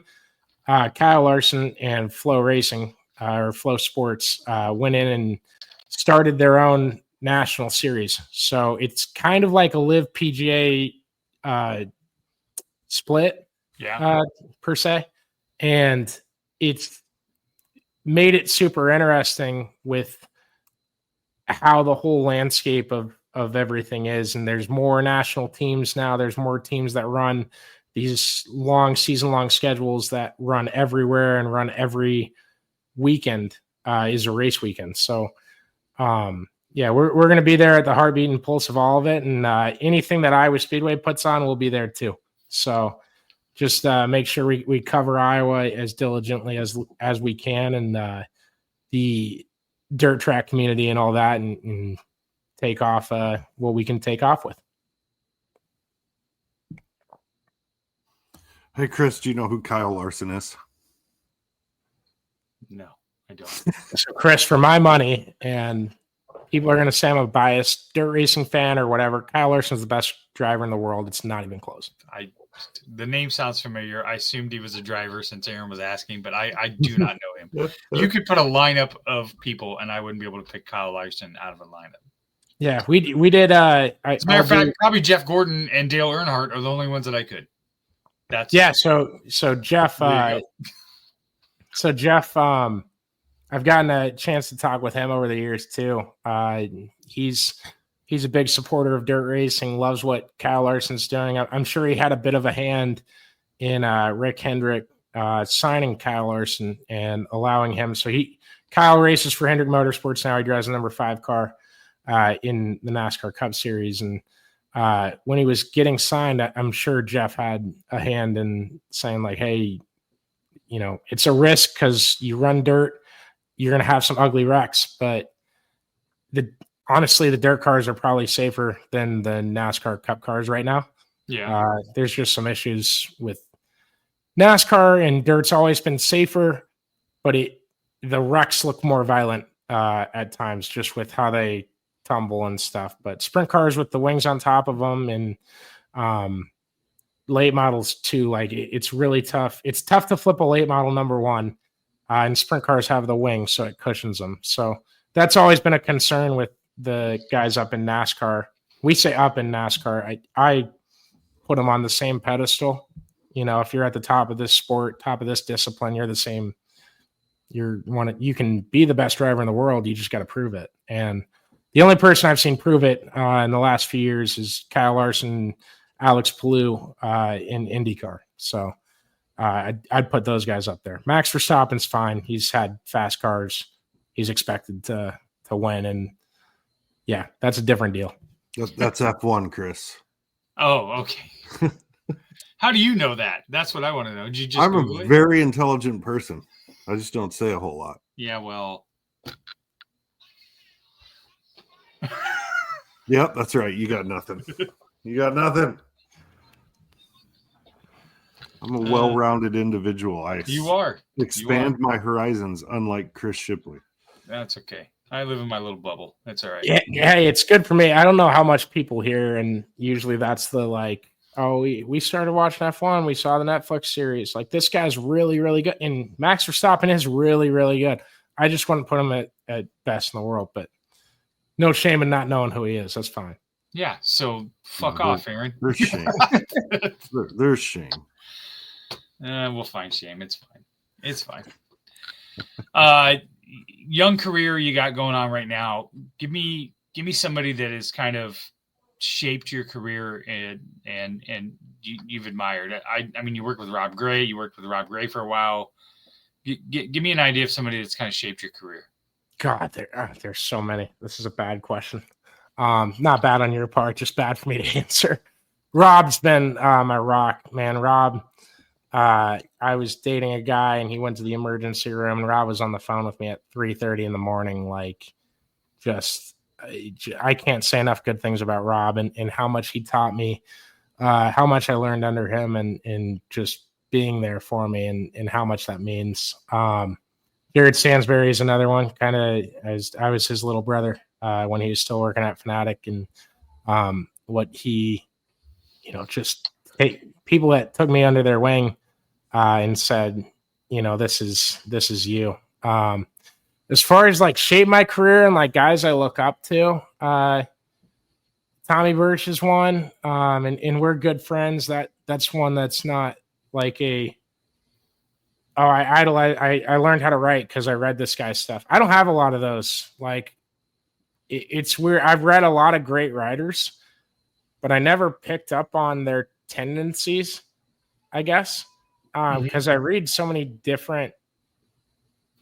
Kyle Larson, and Flow Racing, or Flow Sports, went in and started their own national series. So it's kind of like a Live PGA split, per se. And it's made it super interesting with how the whole landscape of everything is. And there's more national teams now. There's more teams that run these long season-long schedules that run everywhere and run every weekend is a race weekend. So, we're going to be there at the heartbeat and pulse of all of it. And anything that Iowa Speedway puts on, we'll be there too. So just make sure we cover Iowa as diligently as we can, and the dirt track community and all that, and take off what we can take off with. Hey, Chris, do you know who Kyle Larson is? No, I don't. So, Chris, for my money, and people are going to say I'm a biased dirt racing fan or whatever, Kyle Larson's the best driver in the world. It's not even close. The name sounds familiar. I assumed he was a driver since Aaron was asking, but I do not know him. You could put a lineup of people, and I wouldn't be able to pick Kyle Larson out of a lineup. Yeah, we did. As a matter of fact, probably Jeff Gordon and Dale Earnhardt are the only ones that I could. So Jeff. I've gotten a chance to talk with him over the years too. He's he's a big supporter of dirt racing, loves what Kyle Larson's doing. I'm sure he had a bit of a hand in Rick Hendrick signing Kyle Larson and allowing him. So Kyle races for Hendrick Motorsports now. He drives the number 5 car in the NASCAR Cup Series. And when he was getting signed, I'm sure Jeff had a hand in saying like, hey, you know, it's a risk because you run dirt, you're going to have some ugly wrecks, but honestly, the dirt cars are probably safer than the NASCAR Cup cars right now. Yeah. There's just some issues with NASCAR, and dirt's always been safer, but the wrecks look more violent at times just with how they tumble and stuff. But sprint cars with the wings on top of them and late models too, like it's really tough. It's tough to flip a late model number 1, and sprint cars have the wings, so it cushions them. So that's always been a concern with the guys up in NASCAR. We say up in NASCAR. I put them on the same pedestal. You know, if you're at the top of this sport, top of this discipline, you're the same. You can be the best driver in the world. You just got to prove it. And the only person I've seen prove it in the last few years is Kyle Larson, Alex Palou in IndyCar. So I'd put those guys up there. Max Verstappen's fine. He's had fast cars. He's expected to win. And yeah, that's a different deal. That's F1, Chris. Oh, okay. How do you know that? That's what I want to know. Did you just I'm Google a it? very intelligent person. I just don't say a whole lot. Yeah, well. Yep, that's right. You got nothing. You got nothing. I'm a well-rounded individual. You are. Expand my horizons, unlike Chris Shipley. That's okay. I live in my little bubble. That's all right. Yeah, it's good for me. I don't know how much people hear, and usually that's the like, oh, we started watching F1. We saw the Netflix series. Like, this guy's really, really good. And Max Verstappen is really, really good. I just wouldn't put him at best in the world, but no shame in not knowing who he is. That's fine. Yeah, so fuck off, Aaron. There's shame. There's shame. We'll find shame. It's fine. It's fine. Young career you got going on right now. Give me somebody that has kind of shaped your career and you've admired. I mean, you worked with Rob Gray. You worked with Rob Gray for a while. Give me an idea of somebody that's kind of shaped your career. God, there's so many. This is a bad question. Not bad on your part, just bad for me to answer. Rob's been my rock, man. Rob, I was dating a guy and he went to the emergency room and Rob was on the phone with me at 3:30 in the morning. Like, I can't say enough good things about Rob and how much he taught me, how much I learned under him and just being there for me and how much that means. Garrett Stansberry is another one, kind of as I was his little brother when he was still working at Fanatic, and what he, just people that took me under their wing and said, this is you. As far as like shape my career and like guys I look up to, Tommy Birch is one, and we're good friends. That's one that's not like I learned how to write because I read this guy's stuff. I don't have a lot of those. Like, it's weird. I've read a lot of great writers, but I never picked up on their tendencies, I guess, because I read so many different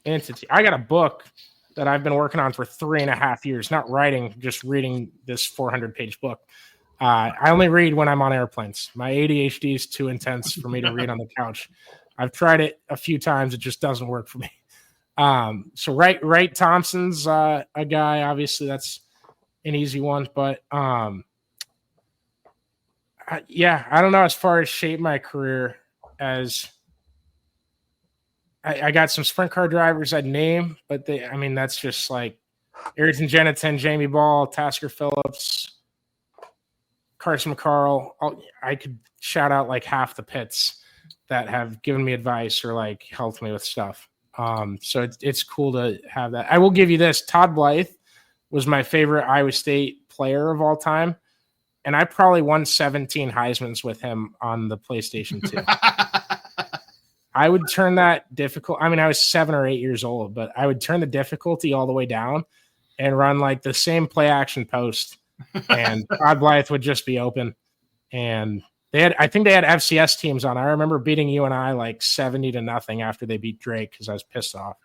entities. I got a book that I've been working on for 3.5 years, not writing, just reading this 400-page book. I only read when I'm on airplanes. My ADHD is too intense for me to read on the couch. I've tried it a few times. It just doesn't work for me. So Wright Thompson's a guy. Obviously, that's an easy one. But, I don't know as far as shape my career as I got some sprint car drivers I'd name, but that's just like Ayrton Genitin, Jamie Ball, Tasker Phillips, Carson McCarl. I could shout out like half the pits that have given me advice or like helped me with stuff. So it's cool to have that. I will give you this. Todd Blythe was my favorite Iowa State player of all time. And I probably won 17 Heismans with him on the PlayStation 2. I would turn that difficult. I mean, I was 7 or 8 years old, but I would turn the difficulty all the way down and run like the same play action post and Todd Blythe would just be open. And I think they had FCS teams on. I remember beating you and I like 70-0 after they beat Drake because I was pissed off.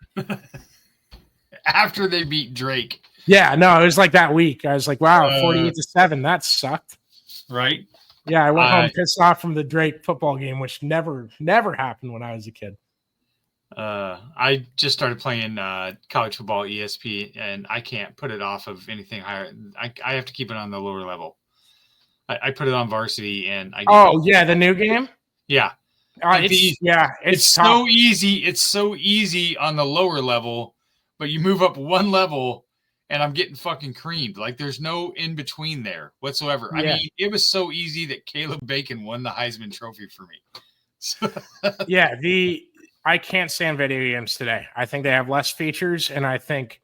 After they beat Drake. Yeah, no, it was like that week. I was like, wow, 48-7. That sucked. Right. Yeah, I went home pissed off from the Drake football game, which never happened when I was a kid. I just started playing college football ESP, and I can't put it off of anything higher. I have to keep it on the lower level. I put it on varsity, and the new game. Yeah, it's so easy. It's so easy on the lower level, but you move up one level, and I'm getting fucking creamed. Like there's no in between there whatsoever. Yeah. I mean, it was so easy that Caleb Bacon won the Heisman Trophy for me. So yeah, I can't stand video games today. I think they have less features, and I think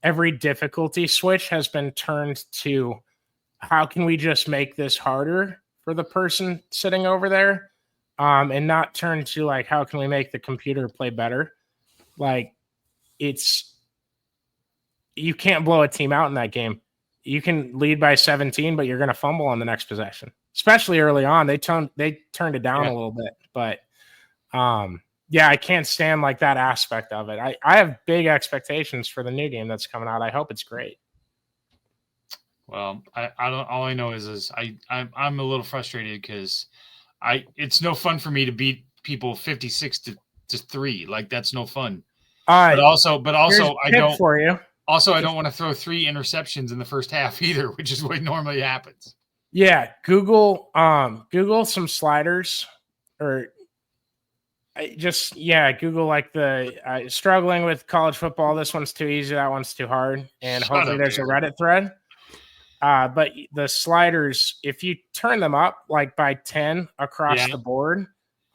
every difficulty switch has been turned to how can we just make this harder for the person sitting over there, and not turn to like how can we make the computer play better. Like you can't blow a team out in that game. You can lead by 17, but you're going to fumble on the next possession, especially early on. They turned it down a little bit, but yeah, I can't stand like that aspect of it. I have big expectations for the new game that's coming out. I hope it's great. Well, I don't. All I know is I'm a little frustrated because it's no fun for me to beat people 56-3. Like that's no fun. But also I don't. For you. Also, I don't want to throw 3 interceptions in the first half either, which is what normally happens. Yeah, Google some sliders, or Google like the struggling with college football. This one's too easy. That one's too hard. And hopefully there's a Reddit thread. But the sliders, if you turn them up like by 10 across the board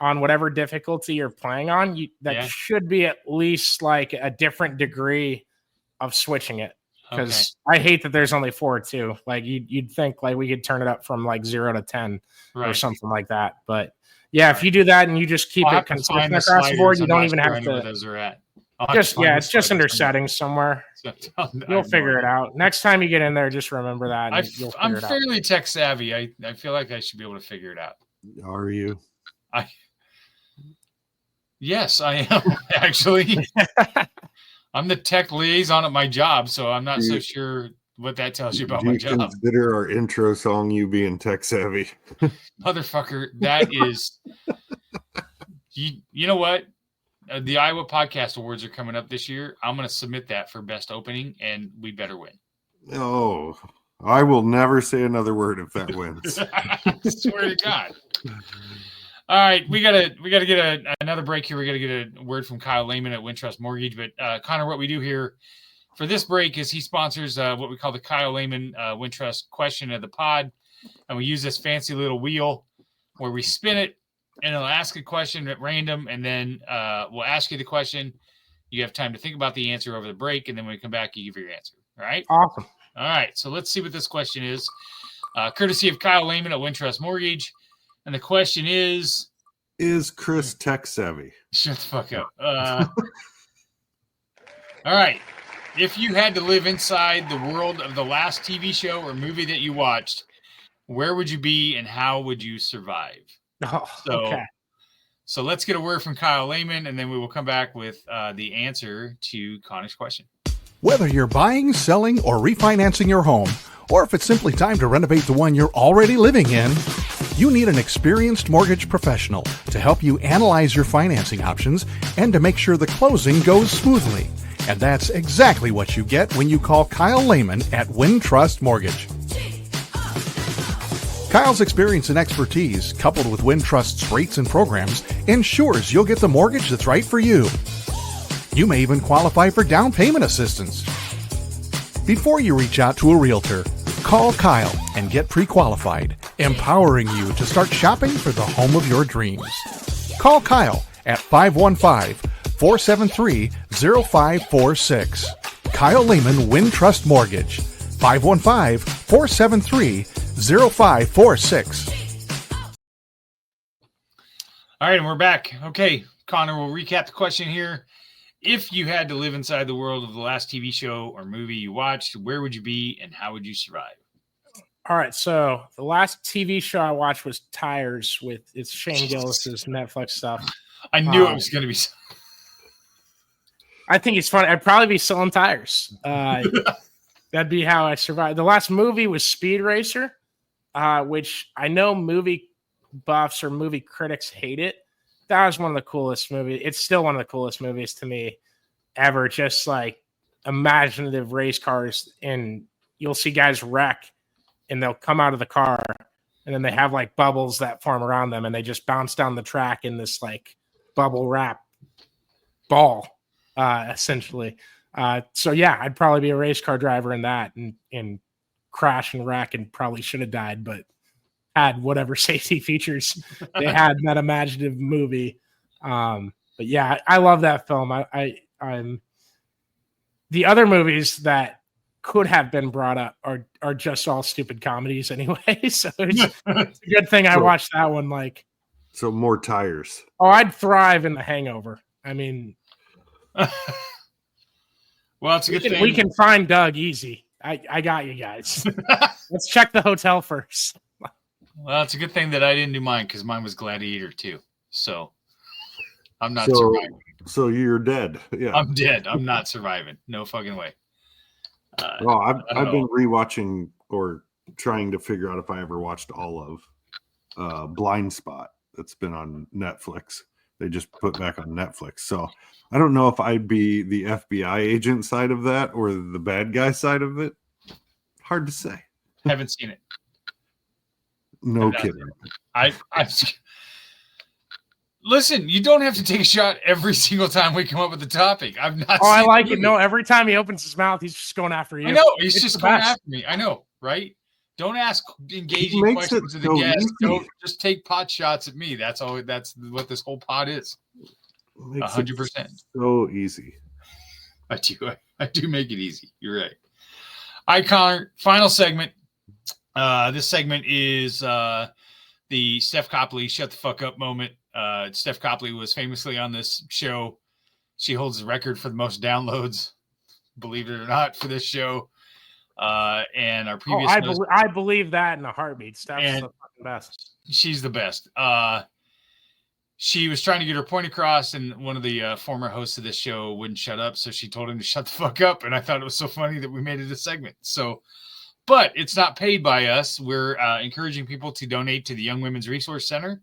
on whatever difficulty you're playing on, should be at least like a different degree of switching it. Because I hate that there's only 4 too. Like you'd think like we could turn it up from like 0 to 10 or something like that. But yeah, if you do that and you just keep it consistent across the board, you don't even have to. Those are at. It's just under settings somewhere. You'll figure it out. Next time you get in there, just remember that. I'm fairly tech savvy. I feel like I should be able to figure it out. Are you? Yes, I am actually. I'm the tech liaison at my job, so I'm not so sure what that tells you about my job. Consider our intro song you being tech savvy. Motherfucker, that is you know what? The Iowa Podcast Awards are coming up this year. I'm going to submit that for best opening, and we better win. Oh, I will never say another word if that wins. I swear to God. All right, we gotta get another break here. We gotta get a word from Kyle Lehman at Wintrust Mortgage. But Connor, what we do here for this break is he sponsors what we call the Kyle Lehman Wintrust question of the pod, and we use this fancy little wheel where we spin it, and it'll ask a question at random, and then we'll ask you the question. You have time to think about the answer over the break, and then when we come back, you give your answer. All right? Awesome. All right, so let's see what this question is. Courtesy of Kyle Lehman at Wintrust Mortgage. And the question is Chris tech savvy? Shut the fuck up. All right. If you had to live inside the world of the last TV show or movie that you watched, where would you be and how would you survive? So let's get a word from Kyle Lehman, and then we will come back with the answer to Connor's question. Whether you're buying, selling, or refinancing your home, or if it's simply time to renovate the one you're already living in, you need an experienced mortgage professional to help you analyze your financing options and to make sure the closing goes smoothly. And that's exactly what you get when you call Kyle Lehman at Wintrust Mortgage. Kyle's experience and expertise, coupled with Wintrust's rates and programs, ensures you'll get the mortgage that's right for you. You may even qualify for down payment assistance. Before you reach out to a realtor, call Kyle and get pre-qualified, empowering you to start shopping for the home of your dreams. Call Kyle at 515-473-0546. Kyle Lehman Wintrust Mortgage, 515-473-0546. All right, and we're back. Okay, Connor, we'll recap the question here. If you had to live inside the world of the last TV show or movie you watched, where would you be and how would you survive? All right, so the last TV show I watched was Tires it's Shane Gillis's Netflix stuff. I knew it was going to be. I think it's funny. I'd probably be selling tires. That'd be how I survived. The last movie was Speed Racer, which I know movie buffs or movie critics hate it. That was one of the coolest movies. It's still one of the coolest movies to me ever. Just like imaginative race cars, and you'll see guys wreck, and they'll come out of the car, and then they have like bubbles that form around them, and they just bounce down the track in this like bubble wrap ball, essentially. So yeah, I'd probably be a race car driver in that and crash and wreck and probably should have died, but had whatever safety features they had in that imaginative movie. But yeah, I love that film. I'm the other movies that could have been brought up are just all stupid comedies anyway. So it's a good thing I watched that one. Like, so more tires. Oh, I'd thrive in The Hangover. I mean, well, it's a good thing we can find Doug easy. I got you guys. Let's check the hotel first. Well, it's a good thing that I didn't do mine because mine was Gladiator too. So I'm not surviving. So you're dead. Yeah, I'm dead. I'm not surviving. No fucking way. I've been rewatching or trying to figure out if I ever watched all of Blind Spot. That's been on Netflix. They just put back on Netflix. So I don't know if I'd be the FBI agent side of that or the bad guy side of it. Hard to say. Haven't seen it. No kidding. I listen. You don't have to take a shot every single time we come up with the topic. I've not. Oh, I like it. No, every time he opens his mouth, he's just going after you. I know he's just going after me. I know, right? Don't ask engaging questions of the guest. Don't just take pot shots at me. That's all. That's what this whole pot is. 100%. So easy. I do make it easy. You're right. Icon. Final segment. This segment is the Steph Copley shut the fuck up moment. Steph Copley was famously on this show. She holds the record for the most downloads, believe it or not, for this show. And our previous, I believe that in a heartbeat. Steph's the fucking best. She's the best. She was trying to get her point across, and one of the former hosts of this show wouldn't shut up, so she told him to shut the fuck up. And I thought it was so funny that we made it a segment. So, but it's not paid by us. We're encouraging people to donate to the Young Women's Resource Center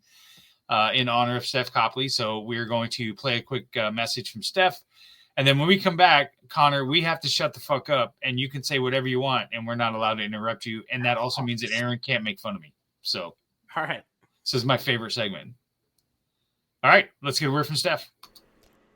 in honor of Steph Copley. So we're going to play a quick message from Steph. And then when we come back, Connor, we have to shut the fuck up, and you can say whatever you want, and we're not allowed to interrupt you. And that also means that Aaron can't make fun of me. So, all right. This is my favorite segment. All right, let's get a word from Steph.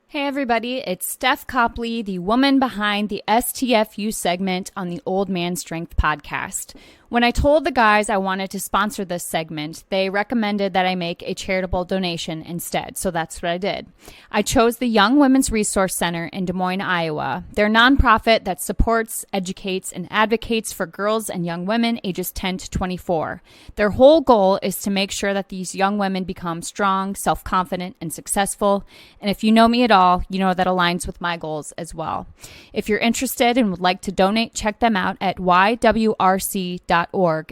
Hey everybody, it's Steph Copley, the woman behind the STFU segment on the Old Man Strength podcast. When I told the guys I wanted to sponsor this segment, they recommended that I make a charitable donation instead, so that's what I did. I chose the Young Women's Resource Center in Des Moines, Iowa. They're a nonprofit that supports, educates, and advocates for girls and young women ages 10 to 24. Their whole goal is to make sure that these young women become strong, self-confident, and successful. And if you know me at all, you know that aligns with my goals as well. If you're interested and would like to donate, check them out at ywrc.org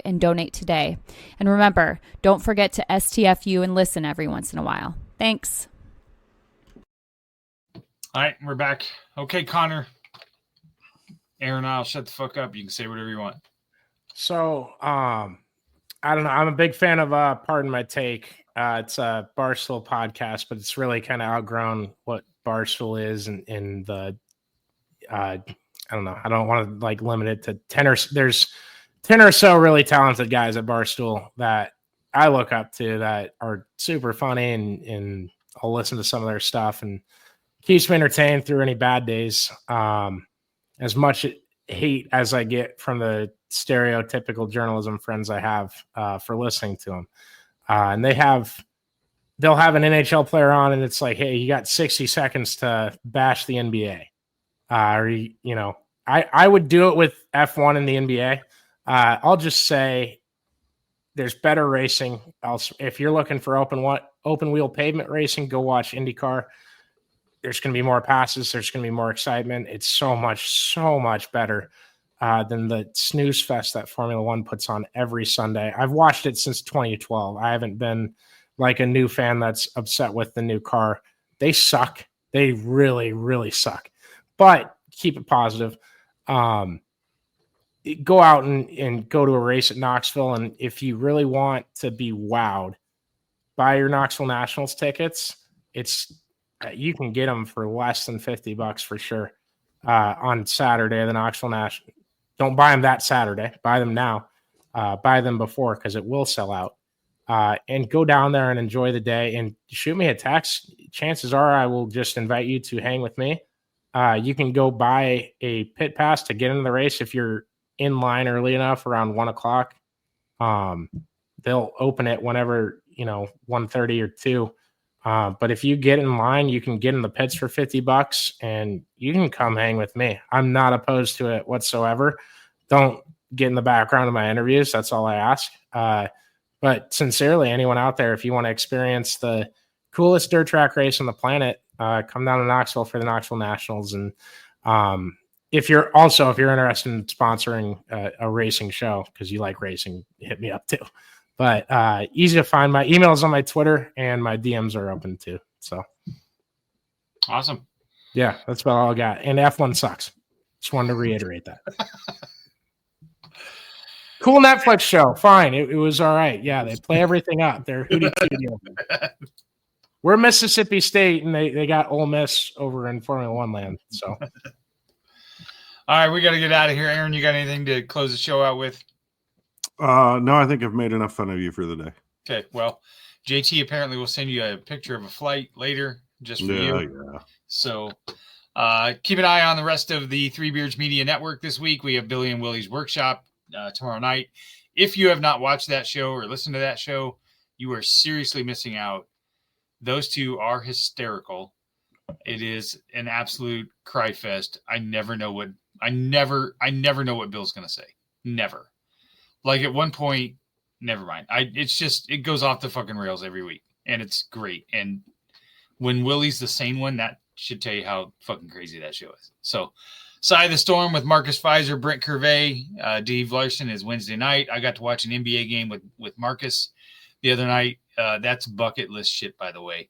and donate today. And remember, don't forget to STFU and listen every once in a while. Thanks. All right, we're back. Okay, Connor. Aaron, I'll shut the fuck up. You can say whatever you want. So, I don't know. I'm a big fan of Pardon My Take. It's a Barstool podcast, but it's really kind of outgrown what Barstool is in the I don't know. I don't want to like limit it to 10 or there's 10 or so really talented guys at Barstool that I look up to that are super funny, and I'll listen to some of their stuff and keeps me entertained through any bad days. As much hate as I get from the stereotypical journalism friends I have for listening to them. And they'll have an NHL player on, and it's like, hey, you got 60 seconds to bash the NBA. I would do it with F1 in the NBA. I'll just say there's better racing. If you're looking for open wheel pavement racing, go watch IndyCar. There's going to be more passes. There's going to be more excitement. It's so much better. than the snooze fest that Formula One puts on every Sunday. I've watched it since 2012. I haven't been like a new fan that's upset with the new car. They suck. They really, really suck. But keep it positive. Go out and go to a race at Knoxville. And if you really want to be wowed, buy your Knoxville Nationals tickets. You can get them for less than $50 for sure on Saturday, the Knoxville National. Don't buy them that Saturday. Buy them now. Buy them before because it will sell out. And go down there and enjoy the day and shoot me a text. Chances are I will just invite you to hang with me. You can go buy a pit pass to get into the race if you're in line early enough around 1:00. They'll open it whenever, 1:30 or 2. But if you get in line, you can get in the pits for $50 and you can come hang with me. I'm not opposed to it whatsoever. Don't get in the background of my interviews. That's all I ask. But sincerely, anyone out there, if you want to experience the coolest dirt track race on the planet, come down to Knoxville for the Knoxville Nationals. And if you're interested in sponsoring a racing show because you like racing, hit me up too. But easy to find. My email's on my Twitter and my DMs are open too. So awesome. Yeah, that's about all I got. And F1 sucks. Just wanted to reiterate that. Cool Netflix show. Fine. It was all right. Yeah, they play everything up. They're hootie-tootie. We're Mississippi State, and they got Ole Miss over in Formula One land. So, all right, we got to get out of here. Aaron, you got anything to close the show out with? No, I think I've made enough fun of you for the day. Okay, well, JT apparently will send you a picture of a flight later just for you. Yeah. So keep an eye on the rest of the Three Beards Media Network this week. We have Billy and Willie's Workshop tomorrow night. If you have not watched that show or listened to that show, you are seriously missing out. Those two are hysterical. It is an absolute cry fest. I never know what Bill's going to say. Never. Like at one point, never mind. It goes off the fucking rails every week and it's great. And when Willie's the sane one, that should tell you how fucking crazy that show is. So Side of the Storm with Marcus Pfizer, Brent Curvey, Dave Larson is Wednesday night. I got to watch an NBA game with Marcus the other night. That's bucket list shit, by the way.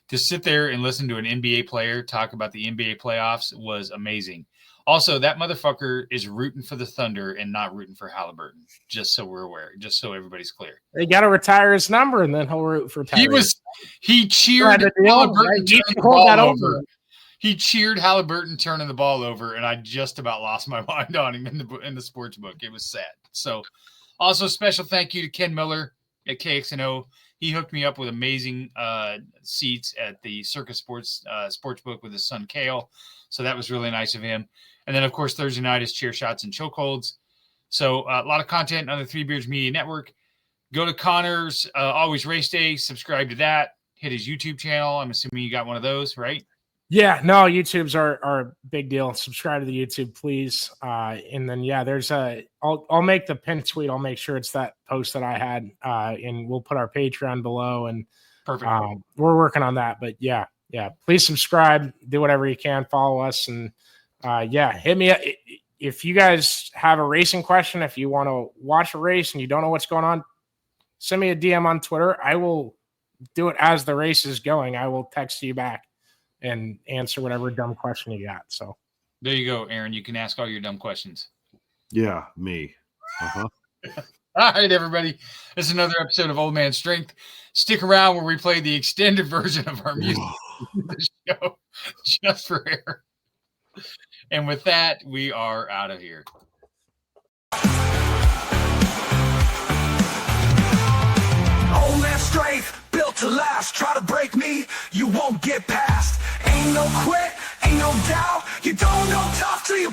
To sit there and listen to an NBA player talk about the NBA playoffs was amazing. Also, that motherfucker is rooting for the Thunder and not rooting for Halliburton, just so we're aware, just so everybody's clear. They got to retire his number, and then he'll root for Tyrese. He cheered Halliburton turning the ball over. He cheered Halliburton turning the ball over, and I just about lost my mind on him in the sports book. It was sad. So, also special thank you to Ken Miller at KXNO. He hooked me up with amazing seats at the Circus Sportsbook with his son Kale. So that was really nice of him. And then, of course, Thursday night is Chair Shots and Chokeholds. So a lot of content on the Three Beards Media Network. Go to Connor's Always Race Day. Subscribe to that. Hit his YouTube channel. I'm assuming you got one of those, right? Yeah, no, YouTube's are a big deal. Subscribe to the YouTube, please. And then, yeah, I'll make the pin tweet. I'll make sure it's that post that I had, and we'll put our Patreon below. And perfect. We're working on that. But yeah, please subscribe. Do whatever you can. Follow us, and hit me up if you guys have a racing question. If you want to watch a race and you don't know what's going on, send me a DM on Twitter. I will do it as the race is going. I will text you back and answer whatever dumb question you got. So there you go, Aaron. You can ask all your dumb questions. Yeah, me. All right, everybody. This is another episode of Old Man Strength. Stick around where we play the extended version of our music the show just for air. And with that, we are out of here. Old man strength, built to last. Try to break me, you won't get past. Ain't no quit, ain't no doubt. You don't know tough till you